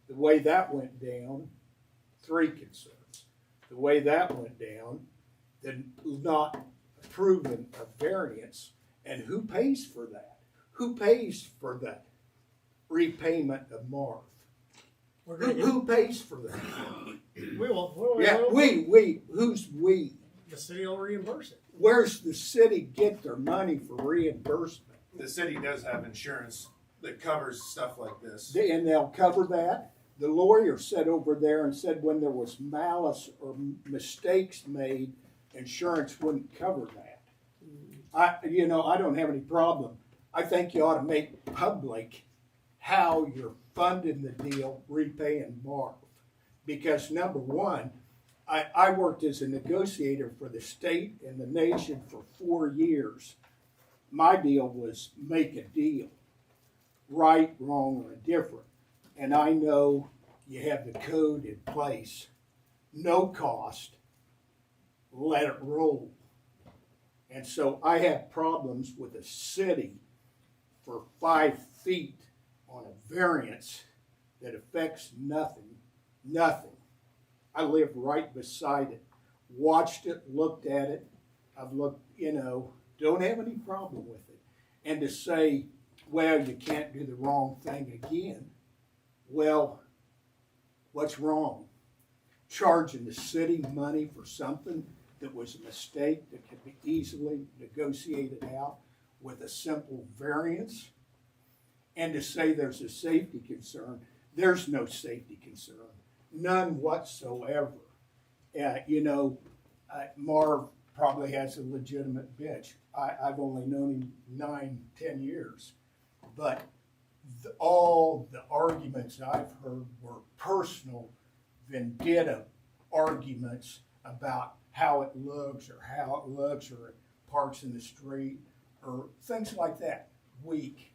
The way that went down, three concerns. The way that went down, the not approving a variance, and who pays for that? Who pays for that repayment of Marv? Who pays for that? We will. Yeah, we, who's we? The city will reimburse it. Where's the city get their money for reimbursement? The city does have insurance that covers stuff like this. And they'll cover that? The lawyer sat over there and said when there was malice or mistakes made, insurance wouldn't cover that. I don't have any problem. I think you ought to make public how you're funding the deal, repaying Marv. Because number one, I worked as a negotiator for the state and the nation for 4 years. My deal was make a deal, right, wrong, or indifferent. And I know you have the code in place, no cost, let it roll. And so I have problems with a city for 5 feet on a variance that affects nothing. I live right beside it, watched it, looked at it. I've looked, don't have any problem with it. And to say, well, you can't do the wrong thing again. Well, what's wrong? Charging the city money for something that was a mistake that could be easily negotiated out with a simple variance? And to say there's a safety concern, there's no safety concern, none whatsoever. Marv probably has a legitimate bitch. I've only known him 9-10 years, but all the arguments I've heard were personal, vendetta arguments about how it looks or it parks in the street or things like that. Weak.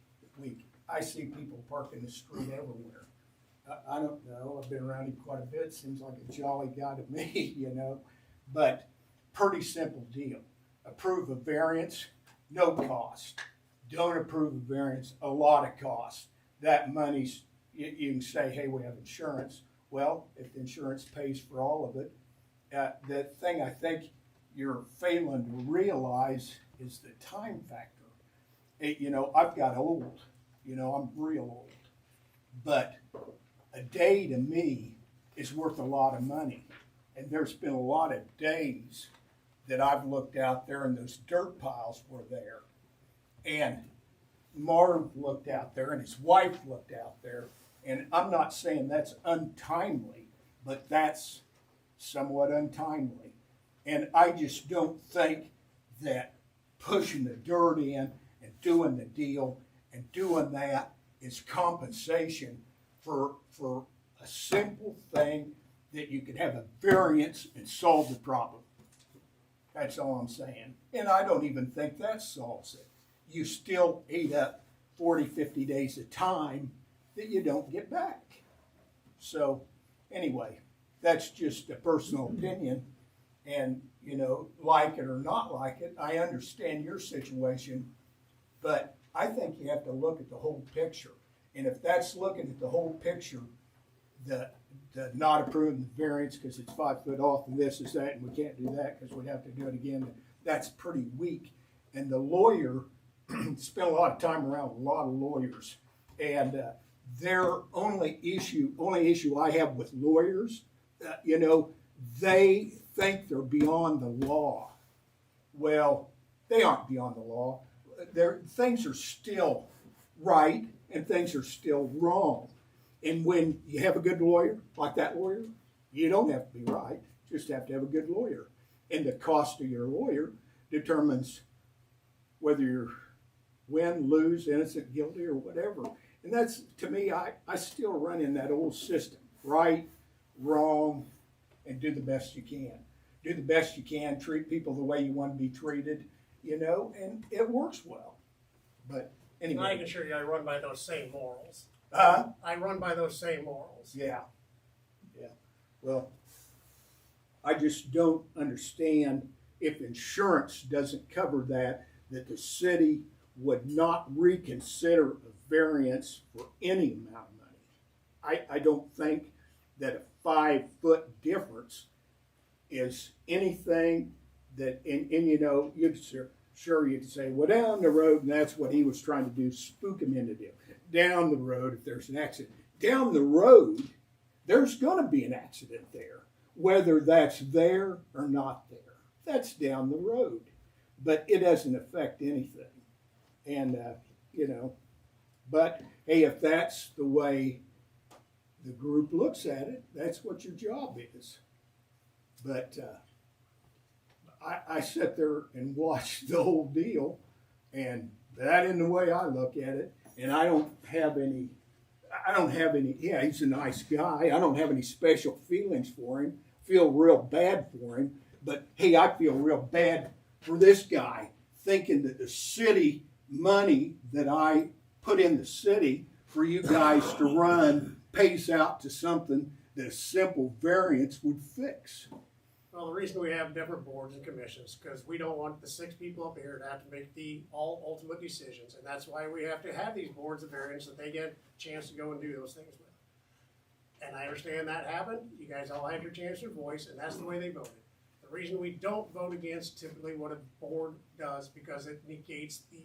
I see people park in the street everywhere. I don't know. I've been around him quite a bit. Seems like a jolly guy to me, But pretty simple deal. Approve a variance, no cost. don't approve a variance, a lot of costs. That money's, you can say, hey, we have insurance. Well, if the insurance pays for all of it, the thing I think you're failing to realize is the time factor. I've got old, I'm real old, but a day to me is worth a lot of money. And there's been a lot of days that I've looked out there and those dirt piles were there. And Marv looked out there and his wife looked out there. And I'm not saying that's untimely, but that's somewhat untimely. And I just don't think that pushing the dirt in and doing the deal and doing that is compensation for a simple thing that you could have a variance and solve the problem. That's all I'm saying. And I don't even think that solves it. You still ate up 40, 50 days of time that you don't get back. So anyway, that's just a personal opinion. And, like it or not like it, I understand your situation, but I think you have to look at the whole picture. And if that's looking at the whole picture, the not approving the variance because it's 5 foot off and this is that and we can't do that because we'd have to do it again, that's pretty weak. And the lawyer spent a lot of time around a lot of lawyers, and their only issue I have with lawyers, they think they're beyond the law. Well, they aren't beyond the law. Things are still right and things are still wrong. And when you have a good lawyer, like that lawyer, you don't have to be right, just have to have a good lawyer. And the cost of your lawyer determines whether you're win, lose, innocent, guilty, or whatever. And that's, to me, I still run in that old system. Right, wrong, and do the best you can. Do the best you can, treat people the way you want to be treated, and it works well. But anyway. I can assure you I run by those same morals. I run by those same morals. Yeah. Well, I just don't understand if insurance doesn't cover that the city would not reconsider a variance for any amount of money. I don't think that a 5 foot difference is anything that, and you'd say, well, down the road, and that's what he was trying to do, spook him into deal. Down the road, if there's an accident, down the road, there's going to be an accident there, whether that's there or not there. That's down the road, but it doesn't affect anything. And, but hey, if that's the way the group looks at it, that's what your job is. But I sit there and watch the whole deal, and that isn't the way I look at it. And I don't have any, yeah, he's a nice guy. I don't have any special feelings for him. Feel real bad for him. But hey, I feel real bad for this guy, thinking that the city money that I put in the city for you guys to run pays out to something that a simple variance would fix. Well, the reason we have different boards and commissions, because we don't want the 6 people up here to have to make the all ultimate decisions, and that's why we have to have these boards of variance that they get a chance to go and do those things with. And I understand that happened. You guys all had your chance to voice, and that's the way they voted. The reason we don't vote against typically what a board does, because it negates the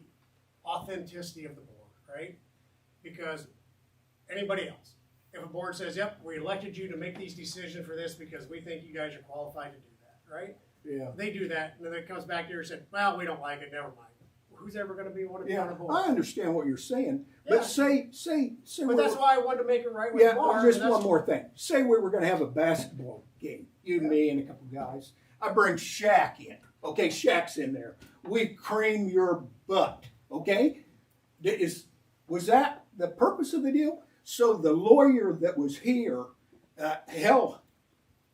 authenticity of the board, right? Because anybody else, if a board says, yep, we elected you to make these decisions for this because we think you guys are qualified to do that, right? Yeah. They do that, and then it comes back here and said, well, we don't like it, never mind. Who's ever going to be one of you on a board? I understand what you're saying, but say. But that's why I wanted to make it right with Mark. Just one more thing. Say we were going to have a basketball game, you, me, and a couple guys. I bring Shaq in. Okay, Shaq's in there. We cream your butt. Okay, was that the purpose of the deal? So the lawyer that was here, hell,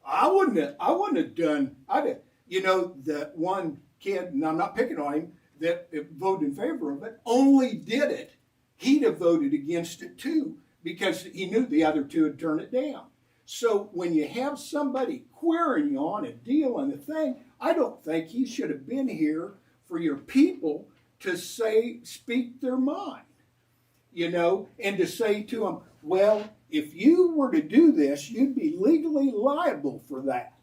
I wouldn't have done. That one kid, and I'm not picking on him, that voted in favor of it, only did it. He'd have voted against it too, because he knew the other two would turn it down. So when you have somebody querying you on a deal and a thing, I don't think he should have been here for your people to speak their mind, and to say to them, well, if you were to do this, you'd be legally liable for that.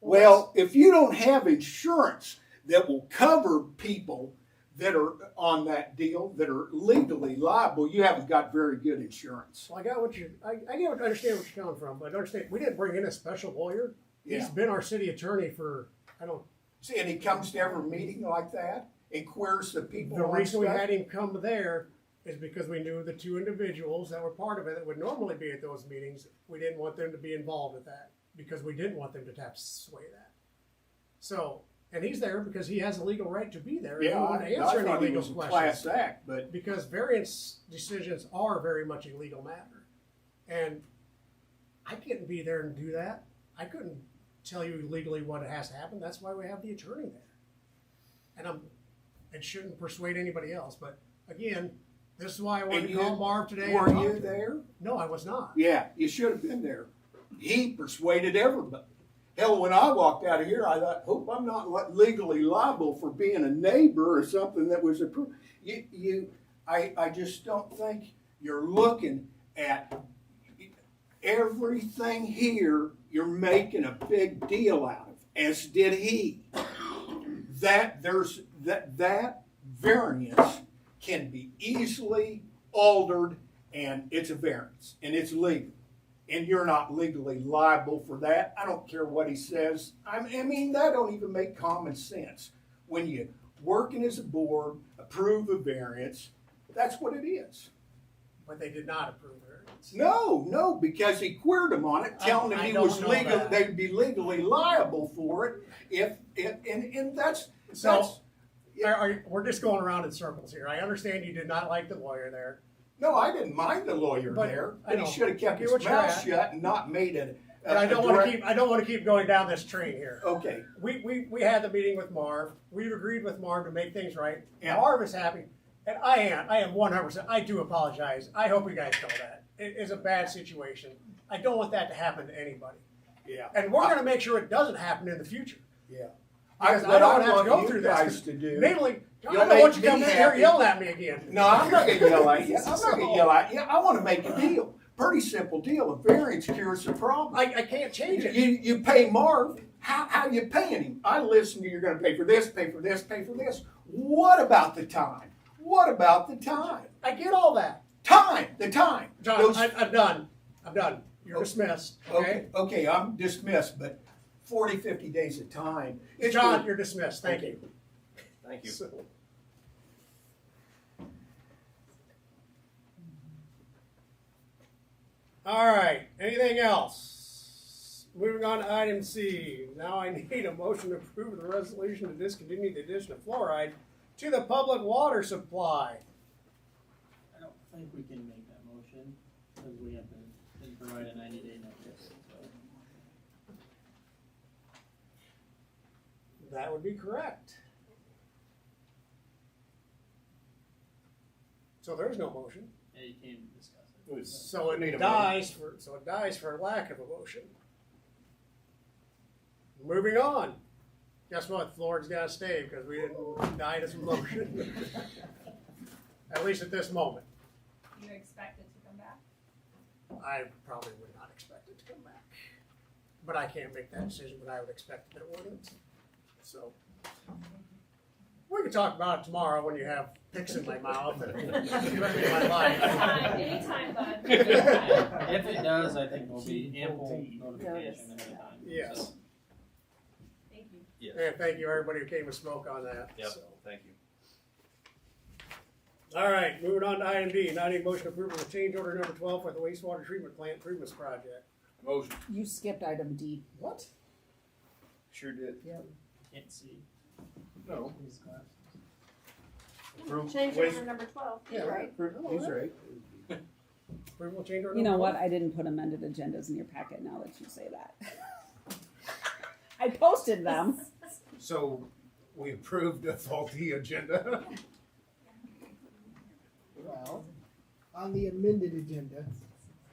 Well, if you don't have insurance that will cover people that are on that deal, that are legally liable, you haven't got very good insurance. Well, I understand what you're coming from, but understand, we didn't bring in a special lawyer. He's been our city attorney for, See, and he comes to every meeting like that and queers the people. The on reason we stuff. had him come there is because we knew the two individuals that were part of it that would normally be at those meetings. We didn't want them to be involved with that because we didn't want them to have to sway that. So, and he's there because he has a legal right to be there. Yeah, He wanted to I answer any thought he legal was a questions. class act, but Because variance decisions are very much a legal matter. And I couldn't be there and do that. I couldn't tell you legally what has to happen. That's why we have the attorney there. And it shouldn't persuade anybody else. But again, this is why I wanted to call Marv today. Were and talk you to him. there? No, I was not. Yeah, you should have been there. He persuaded everybody. Hell, when I walked out of here, I thought, hope I'm not legally liable for being a neighbor or something that was approved. I just don't think you're looking at everything here. You're making a big deal out of, as did he. That variance can be easily altered, and it's a variance, and it's legal. And you're not legally liable for that. I don't care what he says. I mean, that don't even make common sense. When you working as a board, approve a variance, that's what it is. But they did not approve variance. No, because he queered them on it, telling them I he don't was know legal, that. they'd be legally liable for it and that's we're just going around in circles here. I understand you did not like the lawyer there. No, I didn't mind the lawyer But there, I but know. he should have kept I get his what you're mouth at. shut and not made it. But I don't want to keep going down this train here. Okay. We had the meeting with Marv. We've agreed with Marv to make things right. Yeah. Marv is happy, and I am 100%. I do apologize. I hope you guys know that. It is a bad situation. I don't want that to happen to anybody. Yeah. And we're going to make sure it doesn't happen in the future. Yeah. Because What I don't I have to want go through you this. guys to do. Namely, I You'll don't want you make coming me in here happy. yelling at me again. No, I'm not gonna yell at you. I'm not gonna yell at you. I wanna make a deal. Pretty simple deal. A variance cures the problem. I can't change it. You pay Marv. How you paying him? I listen to you're gonna pay for this, pay for this, pay for this. What about the time? What about the time? I get all that. The time. John, I'm done. I'm done. You're dismissed. Okay? Okay, I'm dismissed, but 40, 50 days of time. It's John, good. you're dismissed. Thank you. Thank you. All right. Anything else? Moving on to item C. Now I need a motion to approve the resolution to discontinue the addition of fluoride to the public water supply. I don't think we can make that motion because we have been provided 90-day notice. So. That would be correct. So there's no motion. Yeah, you can't discuss it. So Need it a dies for lack of a motion. Moving on. Guess what? Florida's got to stay because we didn't die to some motion. At least at this moment. You expect it to come back? I probably would not expect it to come back. But I can't make that decision, but I would expect that it wouldn't. So we can talk about it tomorrow when you have picks in my mouth and the rest of my life. Anytime, bud. If it does, I think there'll be ample notification ahead of time. Yes. So. Thank you. Yes. And thank you everybody who came and spoke on that. Yep, So. thank you. All right, moving on to item D, not need motion approval of change order number 12 for the wastewater treatment plant improvements project. Motion. You skipped item D. What? Sure did. Yep. Can't see. No. These glasses. Change order number 12. Yeah, Right. He's right. Approval change order You know number what? 12? I didn't put amended agendas in your packet now that you say that. I posted them. So we approved a faulty agenda. Well, on the amended agenda,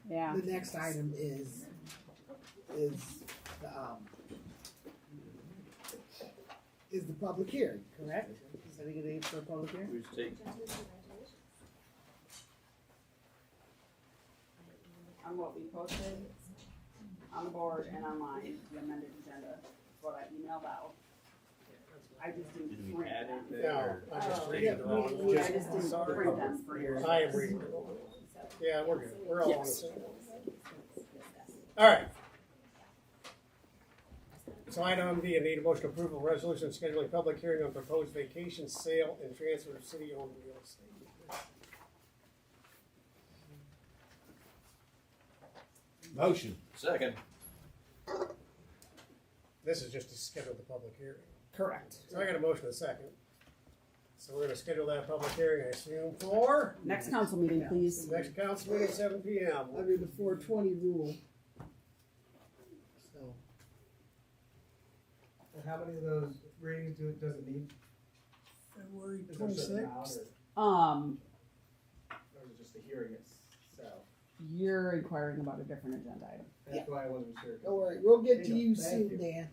Yeah. the next item is the is the public hearing, correct? Setting a date for a public hearing? We should take, On what we posted on the board and online, the amended agenda, is what I emailed out. I just did didn't we print add them. anything? No, or- I just Oh. read it wrong. I just didn't print them for your. I am reading it wrong. Yeah, we're good. We're all on the Yes. same. Alright. So item B, I need a motion to approve a resolution scheduling public hearing on proposed vacation sale and transfer of city-owned real estate. Motion. Second. This is just to schedule the public hearing. Correct. So I got a motion and a second. So we're gonna schedule that public hearing, I assume, for Next council meeting, please. next council meeting, 7 PM. Under the 420 rule. So, And how many of those readings does it need? February Is there a certain amount, or is it just the hearing itself? You're inquiring about a different agenda item. That's why I wasn't sure. don't worry, we'll get to you Thank soon, you. Dan.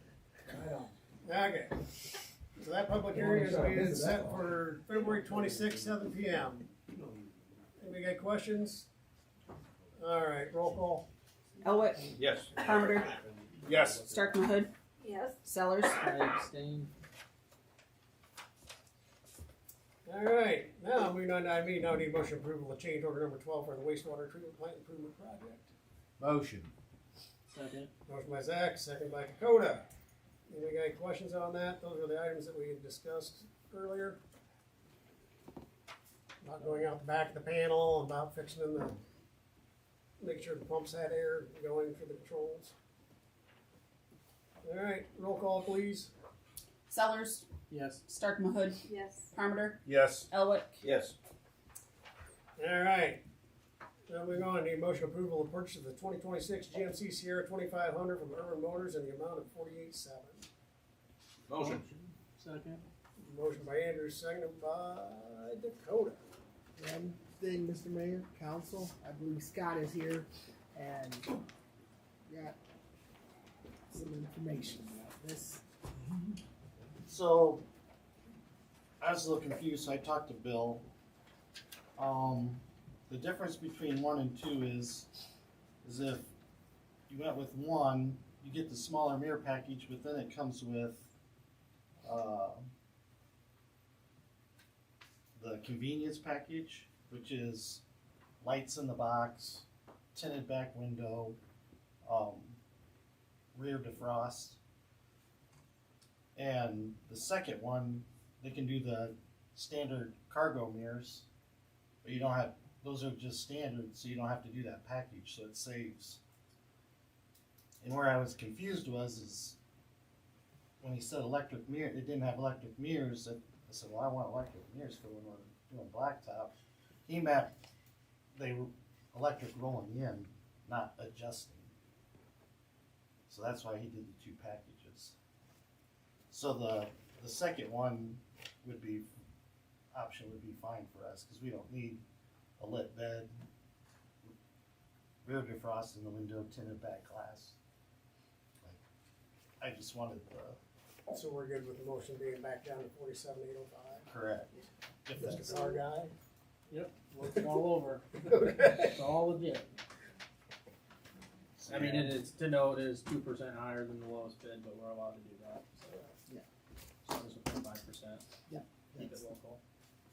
I know. Okay. So that public hearing is being set for February 26th, 7 PM. Anybody got questions? All right, roll call. Elwick, Yes. Parmenter, Yes. Stark Hood, Yes. Sellers. I abstain. All right, now moving on to item E, now need motion approval of change order number 12 for the wastewater treatment plant improvement project. Motion. Second. Motion by Zach, second by Dakota. Anybody got any questions on that? Those are the items that we had discussed earlier. About going out the back of the panel, about fixing them to make sure the pumps had air going for the controls. All right, roll call please. Sellers, Yes. Stark Hood, Yes. Parmenter, Yes. Elwick. Yes. All right. Now moving on, need motion approval of purchase of the 2026 GMC Sierra 2500 from Urban Motors in the amount of $48,700. Motion. Second. Motion by Andrews, seconded by Dakota. One thing, Mr. Mayor, council, I believe Scott is here and got some information about this. So, I was a little confused, so I talked to Bill. The difference between 1 and 2 is if you went with 1, you get the smaller mirror package, but then it comes with the convenience package, which is lights in the box, tinted back window, rear defrost. And the second one, they can do the standard cargo mirrors, but you don't have, those are just standard, so you don't have to do that package, so it saves. And where I was confused is when he said electric mirror, it didn't have electric mirrors. I said, well, I want electric mirrors for when we're doing blacktop. He meant they were electric rolling in, not adjusting. So that's why he did the 2 packages. So the second one would be, option would be fine for us, because we don't need a lit bed, rear defrost in the window, tinted back glass. I just wanted the, So we're good with the motion being back down to 47,805. correct. If Mr. that's, Car guy. Yep. Looks all over. Okay. It's all legit. I mean, it is, to note, it is 2% higher than the lowest bid, but we're allowed to do that, so. Yeah. So it's 5%. Yeah. Keep it local.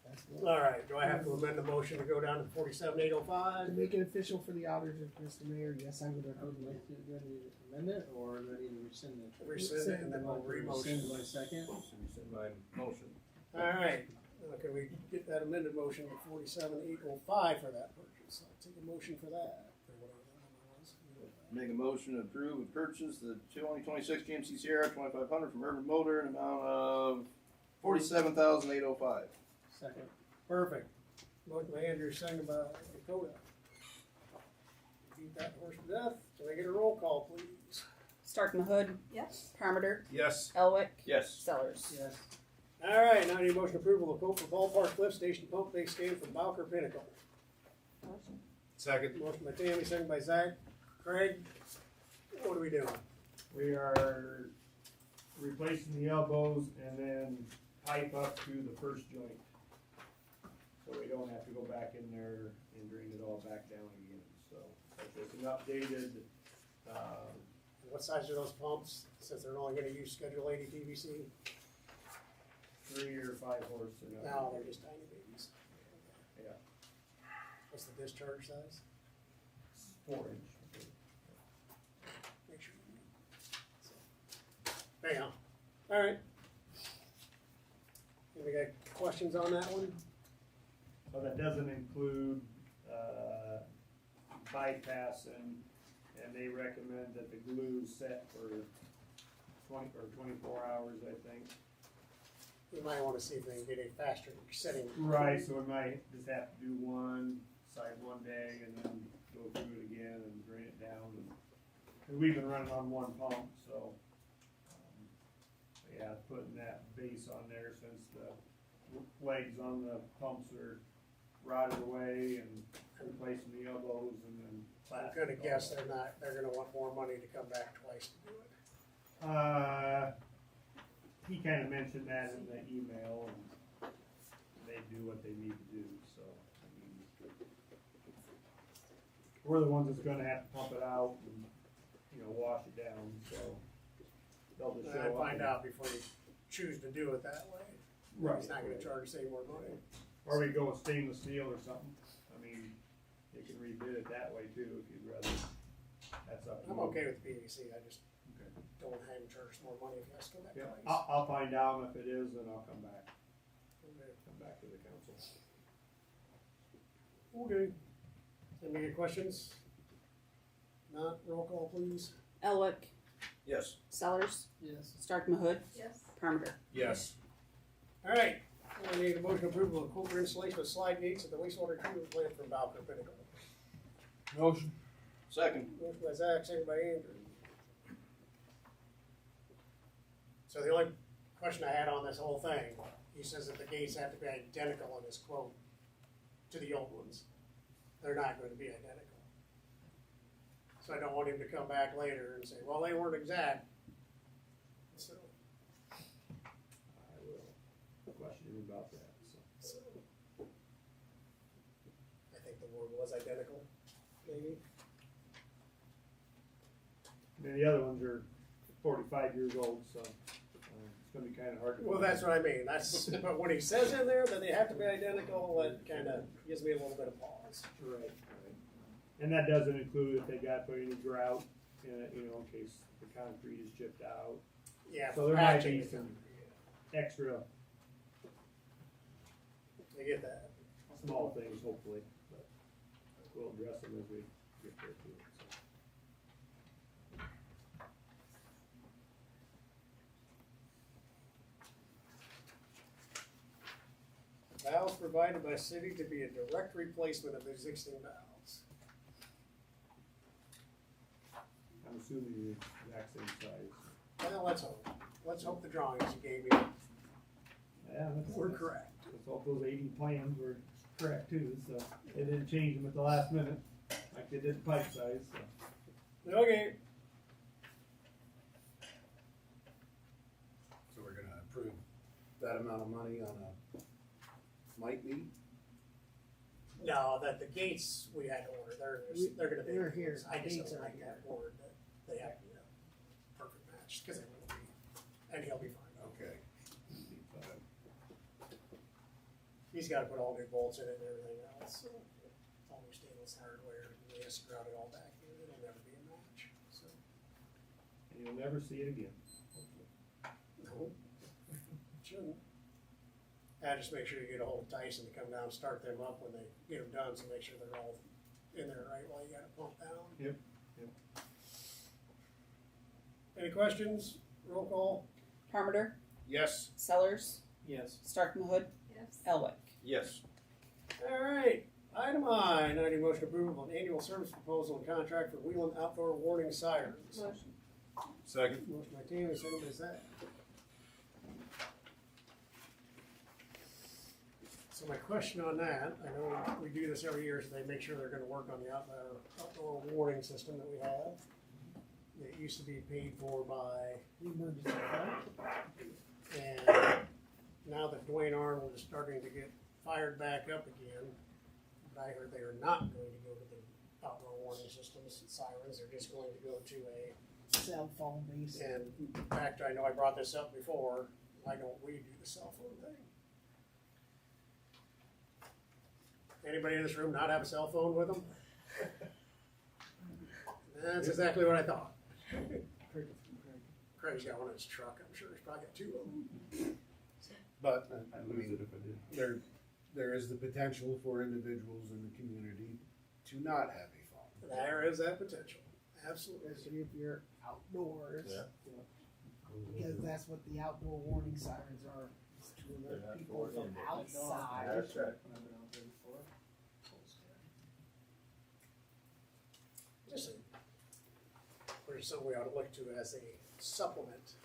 That's good. All right, do I have to amend the motion to go down to To 47,805? make it official for the auditors, Mr. Mayor, yes, I would I would agree. like to, do I need to amend it, or do I need to rescind it? Rescind it and then we'll re-motion. Rescind my second. Rescind my motion. All right, can we get that amended motion to 47,805 for that purchase? I'll take a motion for that, or whatever that number was. Make a motion to approve and purchase the 2026 GMC Sierra 2500 from Urban Motor in an amount of $47,805. Second. Perfect. Motion by Andrew, second by Dakota. Beat that horse to death. Can I get a roll call, please? Stark Hood, Yes. Parmenter, Yes. Elwick, Yes. Sellers. Yes. All right, now I need a motion approval of quote for ballpark lift station pump base stand from Bowker Pinnacle. Second. Motion by Tammy, second by Zach. Craig, what are we doing? We are replacing the elbows and then pipe up to the first joint. So we don't have to go back in there and drain it all back down again, so it's just an updated, What size are those pumps, since they're only gonna use Schedule 80 PVC? 3 or 5 horse or nothing. No, they're just tiny babies. Yeah. What's the discharge size? 4 inch. Make sure. Anyhow, alright. Any got questions on that one? So that doesn't include, bypassing, and they recommend that the glue's set for 20 or 24 hours, I think. You might wanna see if they can get a faster setting. Right, so we might just have to do one side one day and then go through it again and drain it down. And we've been running on one pump, so, yeah, putting that base on there since the legs on the pumps are rotted away and replacing the elbows and then. I'm gonna guess they're gonna want more money to come back twice to do it. He kind of mentioned that in the email, and they do what they need to do, so. I mean, we're the ones that's gonna have to pump it out and, wash it down, so. They'll just show I'd up find and- out before you choose to do it that way. Right. He's not gonna charge us any more money. Or we go with stainless steel or something. I mean, you can rebid it that way too if you'd rather. That's up to you. I'm okay with PVC, I just Okay. don't want him to charge us more money if he has to come back Yeah, twice. I'll find out, and if it is, then I'll come back to the council. Okay. Any other questions? Not, roll call please. Elwick, Yes. Sellers, Yes. Stark Mahood, Yes. Parmaker. Yes. Alright, I need a motion approval of quote for installation of slide gates at the wastewater treatment plant from Balco Pinnacle. Motion. Second. Motion by Zach, second by Andrew. So the only question I had on this whole thing, he says that the gates have to be identical in his quote to the old ones. They're not going to be identical. So I don't want him to come back later and say, well, they weren't exact. So, I will question him about that, so. I think the word was identical, maybe. I mean, the other ones are 45 years old, so it's gonna be kind of hard to. Well, that's what I mean. But when he says in there that they have to be identical, that kind of gives me a little bit of pause. Right, right. And that doesn't include if they got put any grout, in case the concrete is chipped out. Yeah. So there might patching be it. some extra I get that. small things, hopefully, but we'll address them as we get there to it, so. Valves provided by city to be a direct replacement of existing valves. I'm assuming the exact same size. Well, let's hope the drawings you gave me Yeah, were correct. Let's hope those 80 plans were correct too, so they didn't change them at the last minute, like they did the pipe size, so. Okay. So we're gonna approve that amount of money on a, might be? No, that the gates we had to order, they're gonna be. They're here. I just Gates don't are like here. that word that they have to be a perfect match, cause they will be, and he'll be fine. Okay. He's gotta put all new bolts in it and everything else, so all new stainless hardware, and he has to grout it all back in, it'll never be a match, so. And you'll never see it again. No. Shouldn't. And just make sure you get a hold of Tyson to come down and start them up when they get them done, so make sure they're all in there right while you got it pumped down. Yep, yep. Any questions? Roll call? Parmaker, Yes. Sellers, Yes. Stark Mahood, Yes. Elwick. Yes. Alright, item I, now I need a motion approval of an annual service proposal and contract for Wheeling Outdoor Warning Sirens. Motion. Second. Motion by Tammy, second by Zach. So my question on that, I know we do this every year, so they make sure they're gonna work on the outdoor warning system that we have. that used to be paid for by, The emergency fund. and now that Dwayne Arnold is starting to get fired back up again, but I heard they are not going to go to the outdoor warning systems and sirens, they're just going to go to a, Cell phone base. and in fact, I know I brought this up before, why don't we do the cell phone thing? Anybody in this room not have a cell phone with them? That's exactly what I thought. Craig's got one in his truck, I'm sure he's probably got two of them. But, I mean, there is the potential for individuals in the community to not have a phone. There is that potential, absolutely. Especially if you're outdoors. Yeah. Because that's what the outdoor warning sirens are, is to alert people from outside. That's right. Just or something we ought to look to as a supplement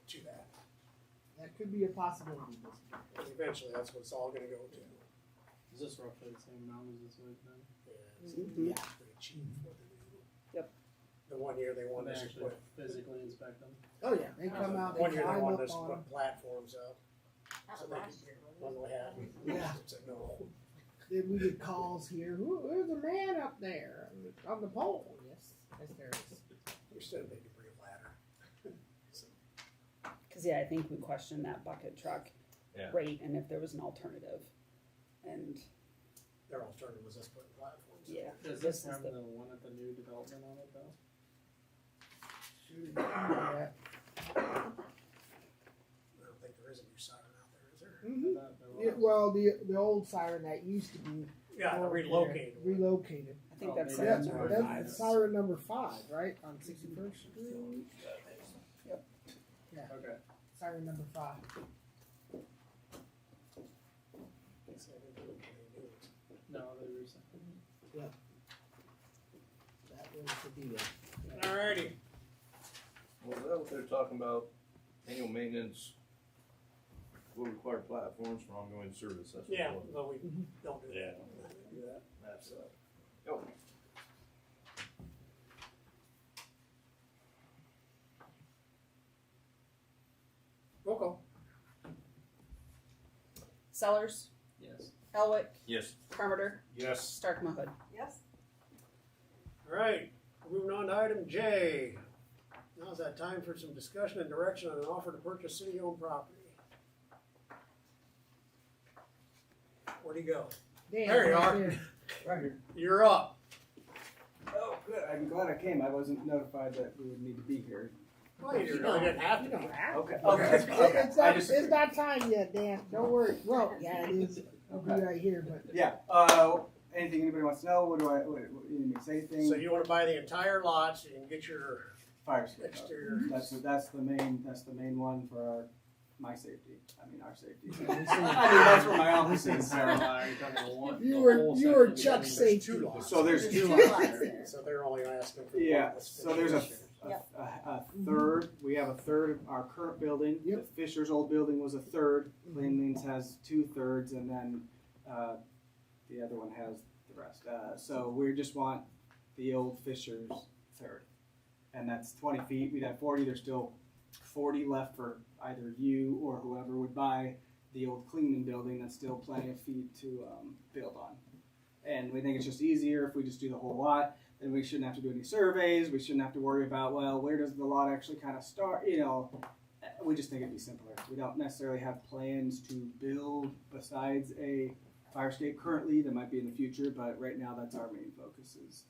to that. That could be a possibility. And eventually, that's what it's all gonna go to. Is this roughly the same amount as this was then? Yeah, it's pretty cheap for the new. Yep. The 1 year they They wanted us to actually put. physically inspect them? Oh yeah, they come out, they 1 year they climb wanted up us to on put them. platforms up. So they could, when we had, Yeah. it's a no. Then we get calls here, there's a man up there on the pole. Yes, yes there is. We still need to bring a ladder. Cause yeah, I think we questioned that bucket truck Yeah. rate and if there was an alternative. And Their alternative was us putting platforms. up. yeah, Does this this is have the, the one at the new development on it though? Yeah. I don't think there is a new siren out there, is there? Mhm. I thought there Yeah, was. well, the old siren that used to be Yeah, the over there, relocated. relocated. I think Oh, that's maybe Yeah, that's number what it five. that's siren number 5, right, on 61st Street. Yeah, Okay. siren number 5. No, they recent. That was the deal. Alrighty. Was that what they're talking about? Annual maintenance will require platforms for ongoing service. That's what Yeah, it was. but we don't do that. Do that. That's go. Roll call. Sellers, Yes. Elwick, Yes. Carpenter, Yes. Starkma Hood. Yes. Alright, moving on to item J. Now's that time for some discussion and direction on an offer to purchase city-owned property. Where'd he go? Dan, There you right are. there. Right here. You're up. Oh, good. I'm glad I came. I wasn't notified that we would need to be here. Well, you really didn't have You to. don't have. Okay. Okay. Okay. That's fine. Okay. It's not, I just- it's not time yet, Dan. Don't worry. Well, yeah, it is. I'll be Okay. right here, but Yeah. Anything anybody wants to know? What you need me to say anything? So you wanna buy the entire lot so you can get your Fire escape. exterior. That's the main one for my safety. I mean our safety. Yeah, I mean we see- that's where my office is. So, you were Chuck safety. so there's 2 lots there. So they're only asking for. Yeah. one. So there's a third. We have a third of our current building. Yep. The Fisher's old building was a third. Cleanlings has 2/3, and then the other one has the rest. So we just want the old Fisher's third, and that's 20 feet. We'd have 40. There's still 40 left for either you or whoever would buy the old Cleanman building. That's still plenty of feet to build on. And we think it's just easier if we just do the whole lot. Then we shouldn't have to do any surveys. We shouldn't have to worry about, well, where does the lot actually kind of start? You know, we just think it'd be simpler. We don't necessarily have plans to build besides a fire escape currently. That might be in the future, but right now that's our main focus is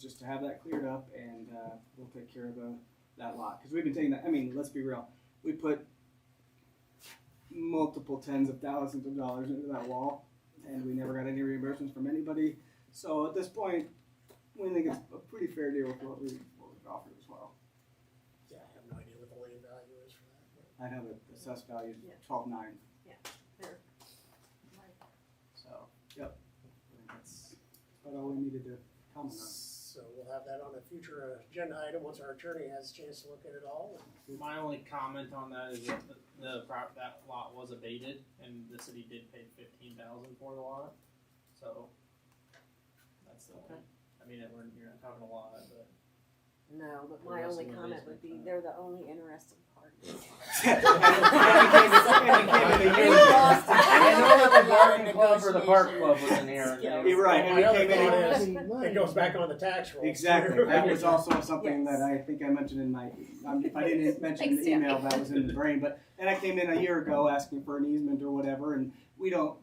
just to have that cleared up, and we'll take care of that lot. Because we've been taking that, I mean, let's be real. We put multiple tens of thousands of dollars into that wall, and we never got any reimbursements from anybody. So at this point, we think it's a pretty fair deal with what we've offered as well. Yeah, I have no idea what the land value is for that. I have an assessed value Yeah. of 12.9. Yeah, fair. So, yep. I think that's about all we needed to comment on. So we'll have that on a future agenda item once our attorney has a chance to look at it all. My only comment on that is that that lot was abated, and the city did pay $15,000 for the lot. So that's the only. I mean, you're not talking a lot, but No, but my only comment would be, they're the only interested party. I know that the garden club or the park club was in here. You're right, and My other we came thought in. is, it goes back on the tax roll. Exactly. That was also something that I think I mentioned in my, if I didn't mention in Thanks, the email, Tammy. that was in the brain, but, and I came in a year ago asking for an easement or whatever, and we don't,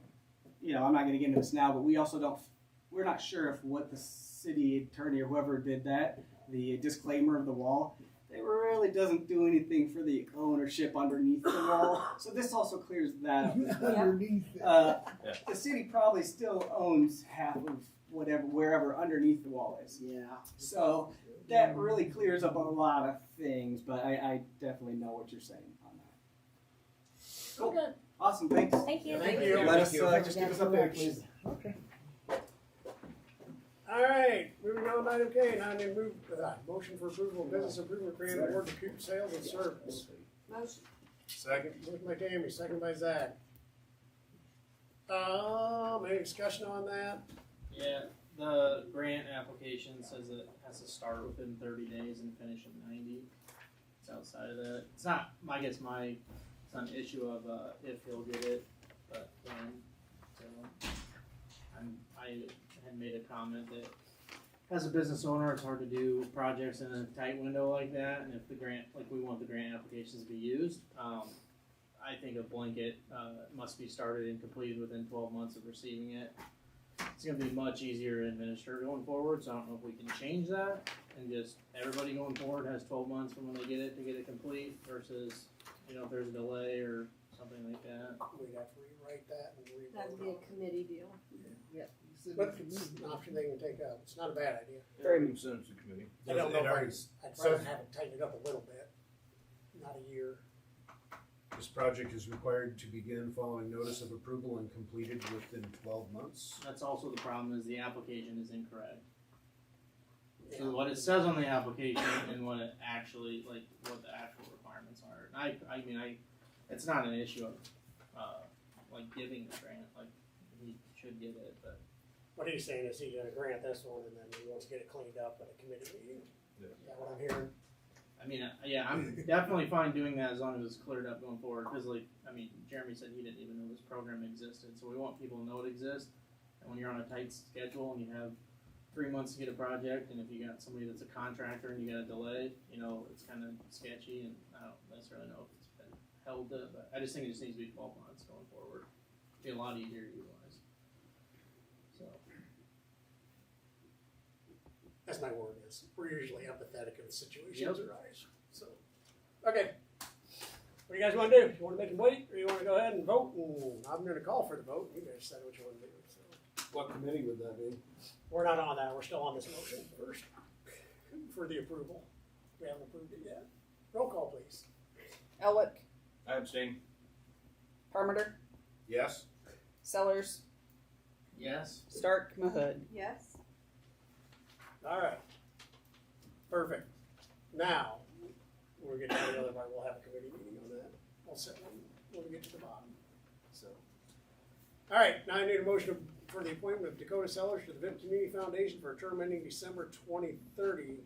I'm not gonna get into this now, but we also don't, we're not sure if what the city attorney or whoever did that, the disclaimer of the wall, it really doesn't do anything for the ownership underneath the wall. So this also clears that up. The city probably still owns half of wherever underneath the wall is. Yeah. So that really clears up a lot of things, but I definitely know what you're saying on that. Cool. Okay. Awesome, thanks. Thank you. Thank you. Let us, just give us updates. Okay. All right, moving on to item K, now I need to move, motion for approval of business improvement grant award to Coop Sales and Service. Motion. Second. Motion by Tammy, second by Zach. Any discussion on that? Yeah, the grant application says it has to start within 30 days and finish in 90. It's outside of that. It's not, I guess it's not an issue of if he'll get it, but when. So I had made a comment that as a business owner, it's hard to do projects in a tight window like that, and if the grant, like we want the grant applications to be used, I think a blanket must be started and completed within 12 months of receiving it. It's going to be much easier to administer going forward, so I don't know if we can change that and just everybody going forward has 12 months from when they get it to get it complete versus, if there's a delay or something like that. We'd have to rewrite that and That'd be a committee deal. But it's an option they can take up. It's not a bad idea. Very much sense to committee. I don't know if already I'd rather have it tighten it up a little bit, not a year. This project is required to begin following notice of approval and completed within 12 months. That's also the problem is the application is incorrect. So what it says on the application and what it actually, what the actual requirements are. And it's not an issue of, giving the grant, he should get it, but. What he's saying is he's gonna grant this one and then he wants to get it cleaned up at a committee meeting. Is that what I'm hearing? I'm definitely fine doing that as long as it's cleared up going forward, because Jeremy said he didn't even know this program existed, so we want people to know it exists. And when you're on a tight schedule and you have 3 months to get a project, and if you got somebody that's a contractor and you got a delay, it's kind of sketchy, and I don't necessarily know if it's been held up, but I just think it just needs to be 12 months going forward. It'd be a lot easier to utilize. So. That's my word is, we're usually empathetic if situations arise, so. Okay. What do you guys wanna do? You wanna make them wait, or you wanna go ahead and vote? I'm gonna call for the vote, you guys decide what you wanna do, so. What committee would that be? We're not on that, we're still on this motion first, for the approval. We haven't approved it yet. Roll call, please. Elwick, I abstain. Parmenter, Yes? Sellers, Yes. Stark, Mahood. Yes. All right. Perfect. Now, when we get to the other part, we'll have a committee meeting on that. I'll set one when we get to the bottom. So, all right. Now I need a motion for the appointment of Dakota Sellers to the Vinton Community Foundation for a term ending December 2030.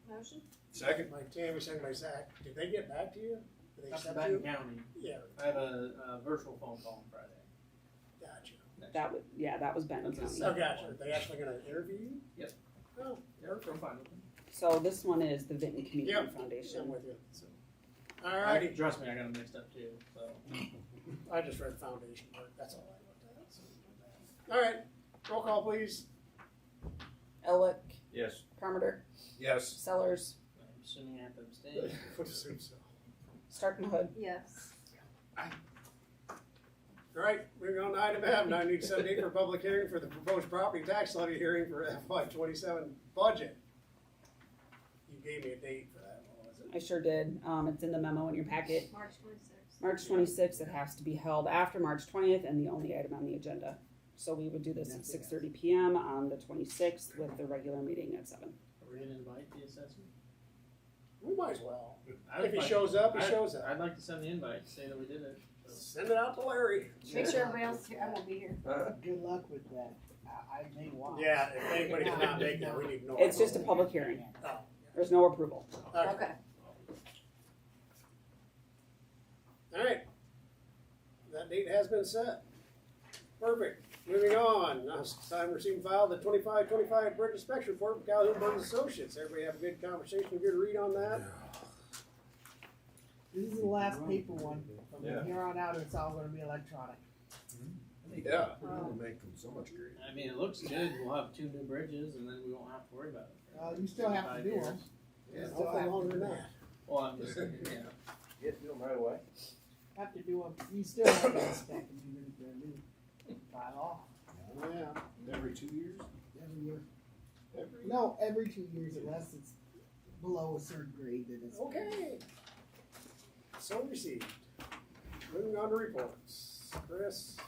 Motion. Second. By Tammy, second by Zach. Did they get back to you? Did they That's accept you? Benton County. Yeah. I have a virtual phone call on Friday. Gotcha. That was Benton County. Oh, gotcha. Are they actually going to interview you? Yep. Oh, They're fine with them. So this one is the Vinton Community Yep. Foundation. I'm with you. So. All righty. Trust me, I got them mixed up too. So. I just read the foundation part. That's all I looked at. So. All right. Roll call, please. Elwick, Yes. Parmenter, Yes. Sellers, I'm assuming I have to abstain. Would assume so. Stark, Mahood. Yes. All right, moving on to item M. Now I need to set a date for a public hearing for the proposed property tax levy hearing for FY27 budget. You gave me a date for that. What was it? I sure did. It's in the memo in your packet. March 26th. March 26th. It has to be held after March 20th, and the only item on the agenda. So we would do this at 6:30 p.m. on the 26th with the regular meeting at 7. Are we gonna invite the assessor? We might as well. I'd If he like- shows up, he I'd- shows up. I'd like to send the invite, say that we did it. Send it out to Larry. Make sure everybody else is here. I won't be here. Good luck with that. I may want. Yeah, if anybody cannot make that, we need to know. It's just a public hearing. Oh. There's no approval. Okay. All right. That date has been set. Perfect. Moving on. Now it's time to receive and file the 25-25 bridge inspection report from Calhoun Burns Associates. Everybody have a good conversation, a good read on that? This is the last paper one. From Yeah. here on out, it's all gonna be electronic. Yeah, it'll make them so much great. I mean, it looks good. We'll have 2 new bridges, and then we won't have to worry about it. You still have to 5 do years. them. Yeah, hopefully longer than that. Well, I'm just thinking, yeah. You have to do them right away. Have to do them. You still have to inspect them even if they're new. By law. Yeah. Every 2 years? Every year. No, every 2 years unless it's below a certain grade that it's. Okay. So received. Moving on to reports. Chris?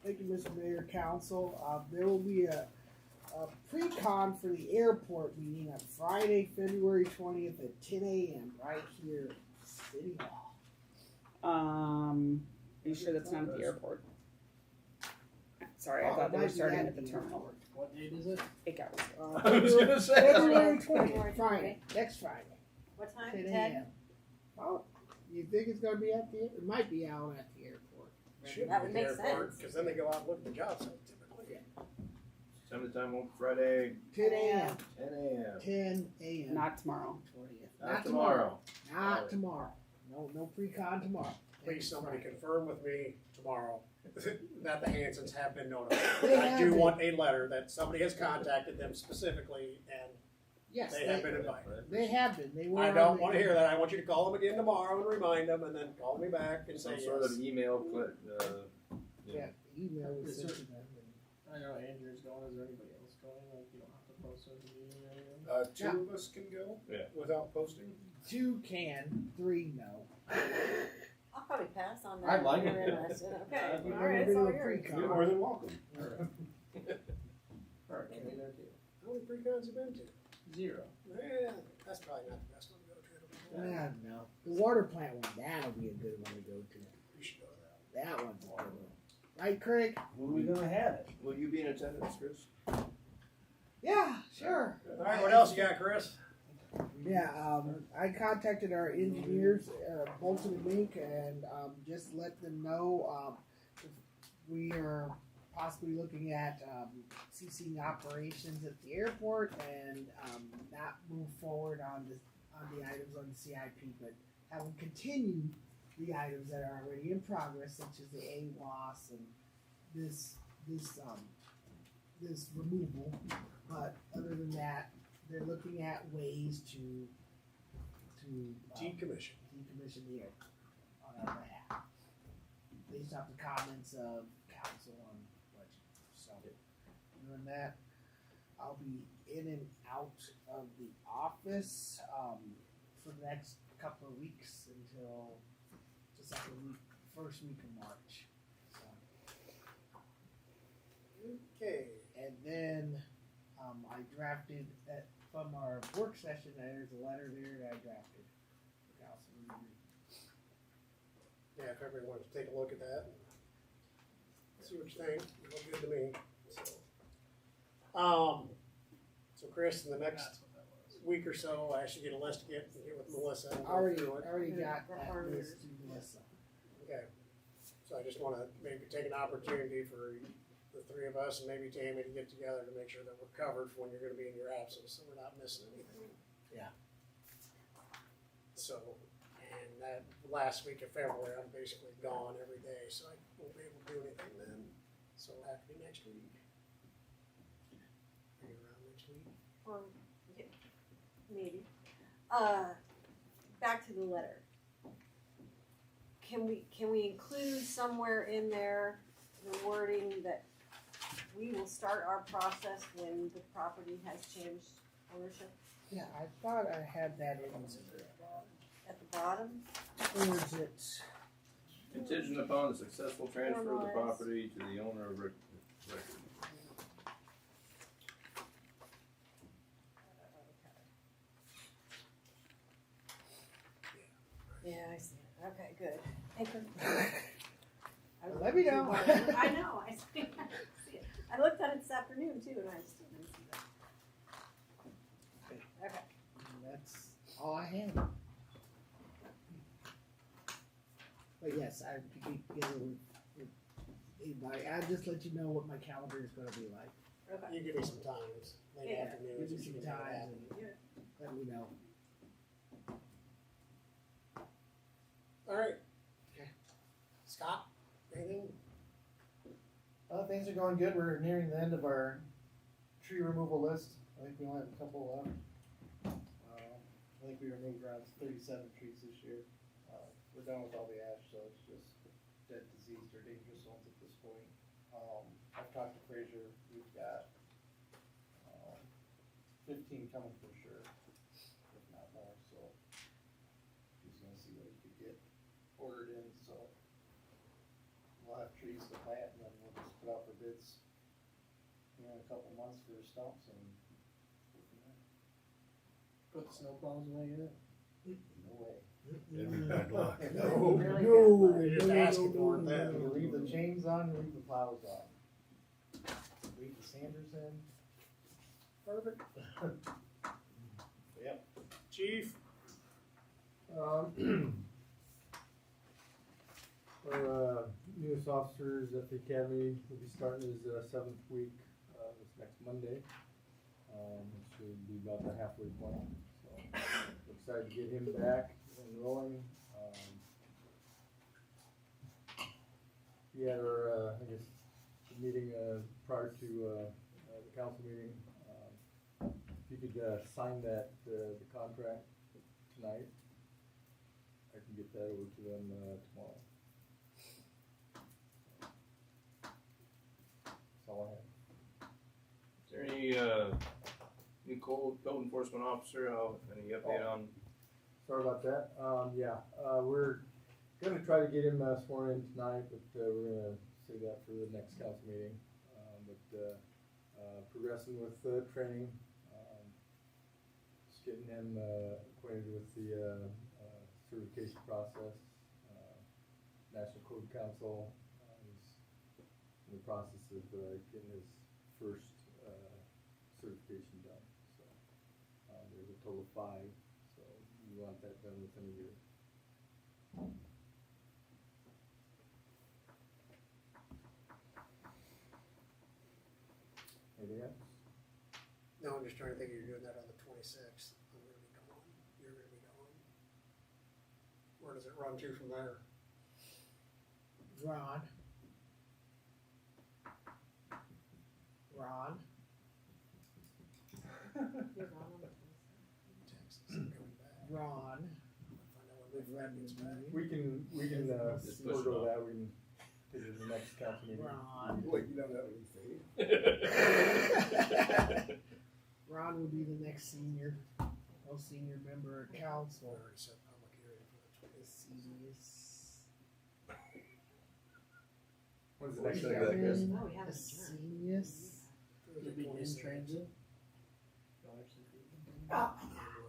Thank you, Mr. Mayor, Council. There will be a pre-con for the airport meeting on Friday, February 20th at 10 a.m. right here at City Hall. Are you sure that's not at the airport? Sorry, I Oh, thought they it were might be starting at at the the terminal. What date is it? It got I was gonna say. February 20th, Friday, next Friday, What time, 10 Ted? a.m. Oh, you think it's gonna be at the? It might be out at the airport. Should That be would the make airport, sense. because then they go out and look at the job site typically. Tell me the time on Friday, 10 a.m. 10 a.m. 10 a.m. Not tomorrow. 20th. Not tomorrow. Not tomorrow. No pre-con tomorrow. Please, somebody confirm with me tomorrow that the Hansons have been notified. They I have do been. want a letter that somebody has contacted them specifically and Yes, they have been invited. They have been. They were. I on don't the- want to hear that. I want you to call them again tomorrow and remind them and then call me back and say Some sort yes. of email, Yeah, email was Is sent there- to them. I know Andrew's going. Is there anybody else going? Like, you don't have to post at the meeting or anything? 2 of us can go without posting. 2 can, 3 no. I'll probably pass on that. I'd like if you're it. interested. Okay, We've all never right, it's been all to a yours. pre-con. You're more than welcome. Alright, can be there too. How many pre-cons have you been to? 0. Yeah, that's probably not the best one to go to. I don't know. The water plant one, that'll be a good one to go to. You should go to that. That one's a good one. Right, Craig? When are we gonna have it? Will you be in attendance, Chris? Yeah, sure. All right, what else you got, Chris? Yeah, I contacted our engineers, Bolton and Mink, and just let them know we are possibly looking at ceasing operations at the airport and not move forward on the items on the CIP, but have them continue the items that are already in progress, such as the AWAS and this removal. But other than that, they're looking at ways to Decommission. decommission the airport on our behalf, based off the comments of council on budget. So, doing that, I'll be in and out of the office for the next couple of weeks until just like first week of March. So, Okay. and then I drafted that from our work session. There's a letter there that I drafted for council to read. Yeah, if everybody wants to take a look at that, see what you think. It looked good to me. So Chris, in the next week or so, I should get a list to get with Melissa. And go Already through it. got that list to Melissa. Okay. So I just want to maybe take an opportunity for the 3 of us and maybe Tammy to get together to make sure that we're covered for when you're going to be in your absence, so we're not missing anything. Yeah. So, and that last week of February, I'm basically gone every day, so I won't be able to do anything then. So it'll have to be next week. Are you around next week? Yeah, maybe. Back to the letter. Can we include somewhere in there the wording that we will start our process when the property has changed ownership? Yeah, I thought I had that in At the bottom? Or is it? Contingent upon the successful transfer of the Formalized. property to the owner of record. Yeah, I see it. Okay, good. Thank you. Let me know. I know, I see it. I looked at it this afternoon. all I have. But yes, I could get together with anybody. I'll just let you know what my calendar is gonna be like. Okay. You give me some times, late Yeah. afternoons. Give me if you some can make it times happen. and let me know. All right. Okay. Scott, anything? Things are going good. We're nearing the end of our tree removal list. I think we only have a couple left. I think we removed around 37 trees this year. We're done with all the ash, so it's just dead, diseased, or dangerous ones at this point. I've talked to Fraser. We've got 15 coming for sure, if not more. So he's gonna see what he could get ordered in. So we'll have trees to plant, and then we'll just put out for bids in a couple months for stumps and go from there. Put the snowplows away yet? No way. That'd be bad luck. No, You're just asking for it then. You leave the chains on, you leave the plows on. Leave the sanders in. Perfect. Yep. Chief? Our newest officers at the academy will be starting his 7th week this next Monday, which should be about the halfway point. So we're excited to get him back and rolling. We had our, I guess, meeting prior to the council meeting. If you could sign that the contract tonight, I can get that over to them tomorrow. That's all I have. Is there any new code enforcement officer? Any update on? Sorry about that. We're gonna try to get him sworn in tonight, but we're gonna save that for the next council meeting. Progressing with training, just getting him acquainted with the certification process. National Code Council is in the process of getting his first certification done. So there's a total of 5, so we want that done within a year. Anything else? No, I'm just trying to think, you're doing that on the 26th. I'm gonna be gone. You're gonna be gone. Where does it run to from there? Ron. Ron. Texas, I'm coming back. Ron. Find out when Fred gets back. We can Just forego push it off. that. We can take it to the next council meeting. Ron. Wait, you don't have any faith? Ron will be the next senior member of council. Already set public hearing for the 26th. When's the next Yeah. thing, I guess? No, we haven't adjourned. Seniors. You'll be in 26th. transit?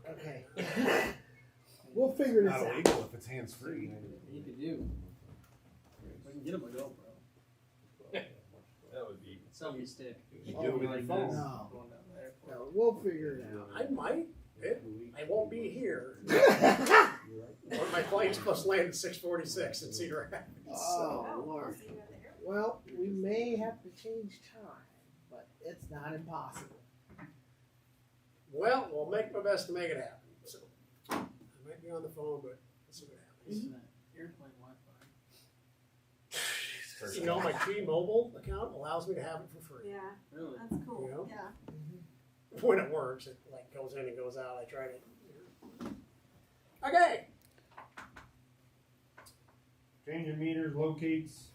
Okay. We'll figure this Not out. illegal if it's hands-free. You could do. We can get him a GoPro. That would be. Selfie stick. You do it with your phone. No. Going down the airport. No, we'll figure it out. I might. I won't be here. My flight's supposed to land at 6:46 in Cedar Rapids. Oh, Lord. Well, we may have to change time, but it's not impossible. Well, we'll make my best to make it happen. So I might be on the phone, but let's see what happens. Isn't that airplane Wi-Fi? You know, my T-Mobile account allows me to have it for free. Yeah, Really? that's cool. You know? Yeah. When it works, it like goes in and goes out. I tried it. Okay. Change of meters locates,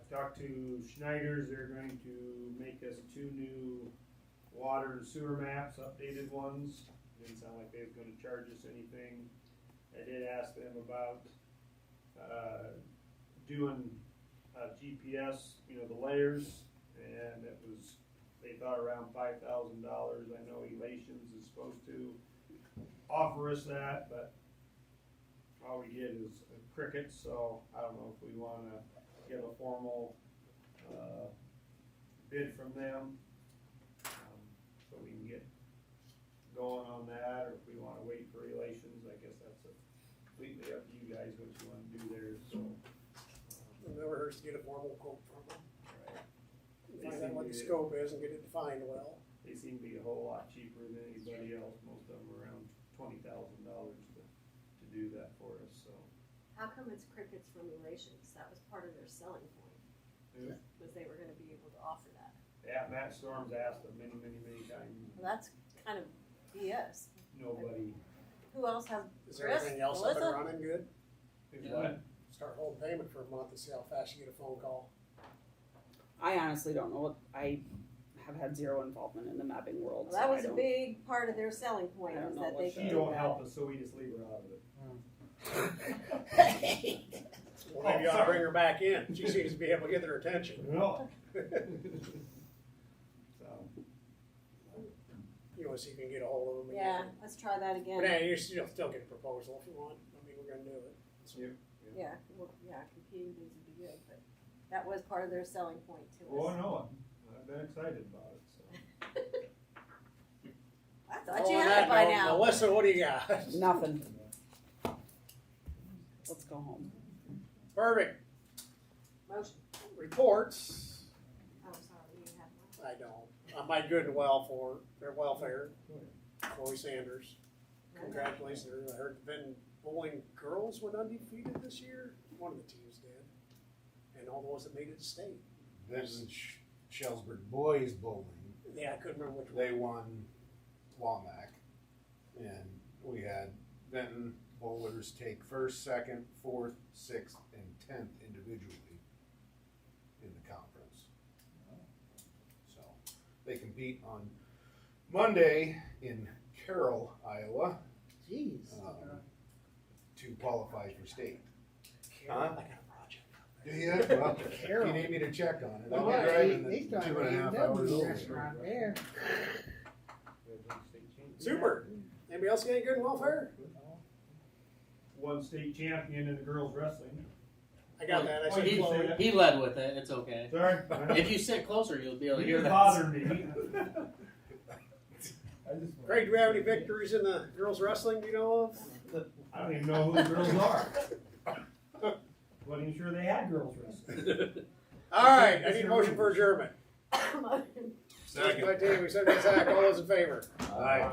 talked to Schneider's, they're going to make us 2 new water and sewer maps, updated ones. Didn't sound like they was gonna charge us anything. I did ask them about, doing, GPS, the layers, and it was, they thought around $5,000. I know Elations is supposed to offer us that, but all we get is crickets, so I don't know if we wanna get a formal, bid from them, so we can get going on that, or if we wanna wait for relations, I guess that's completely up to you guys what you wanna do there, so. It never hurts to get a formal quote from them. Right. Find out what the scope is and get it defined well. They seem to be a whole lot cheaper than anybody else, most of them around $20,000 to do that for us, so. How come it's crickets from Relations? That was part of their selling point, Yeah. was they were gonna be able to offer that. Yeah, Matt Storms asked them many times, Well, that's kind of BS. nobody, Who else has, Is Chris, everything else up and Melissa? running good? is what? Start holding payment for a month and see how fast you get a phone call. I honestly don't know what I have had zero involvement in the mapping world. Well, that so was I a don't- big part of their selling point, I don't is know that what they she can She do don't that. help us, so we just leave her out of it. Well, maybe you ought to bring her back in. She seems to be able to get their attention. No. So, You wanna see if you can get a hold of them Yeah, again? let's try that again. But hey, you still get a proposal if you want. I mean, we're gonna do it. So, Yeah, well, yeah, competing bids would be good, but that was part of their selling point to us. well, I know, I've been excited about it, so. I thought you on had that it by note, now. Melissa, what do you got? Nothing. Let's go home. Perfect. Motion. Reports. Oh, sorry, you have one. I don't. My good and well for their welfare. Chloe Sanders. Congratulations. I heard the Benton bowling girls went undefeated this year. One of the teams did. And all those that made it to state. Benton Shellsburg boys bowling. Yeah, I couldn't remember which one. They won Womack, and we had Benton bowlers take first, second, fourth, sixth, and 10th individually in the conference. So they compete on Monday in Carroll, Iowa. Jeez. To qualify for state. Carol, Huh? I got a project. Do you? Well, Carol. you need me to check on it. Well, I'll be driving he's the talking 2.5 about hours A&W over. restaurant there. Super. Anybody else got any good in welfare? One state champion in the girls wrestling. I got that. I said you Chloe. say that. He led with it. It's okay. Sorry. If you sit closer, you'll be able to You hear didn't that. bother me. Craig, do we have any victories in the girls wrestling you know of? I don't even know who the girls are. Wasn't even sure they had girls wrestling. All right, I need a motion for adjournment. Second. By Tammy, second by Zach. All those in favor? Aye.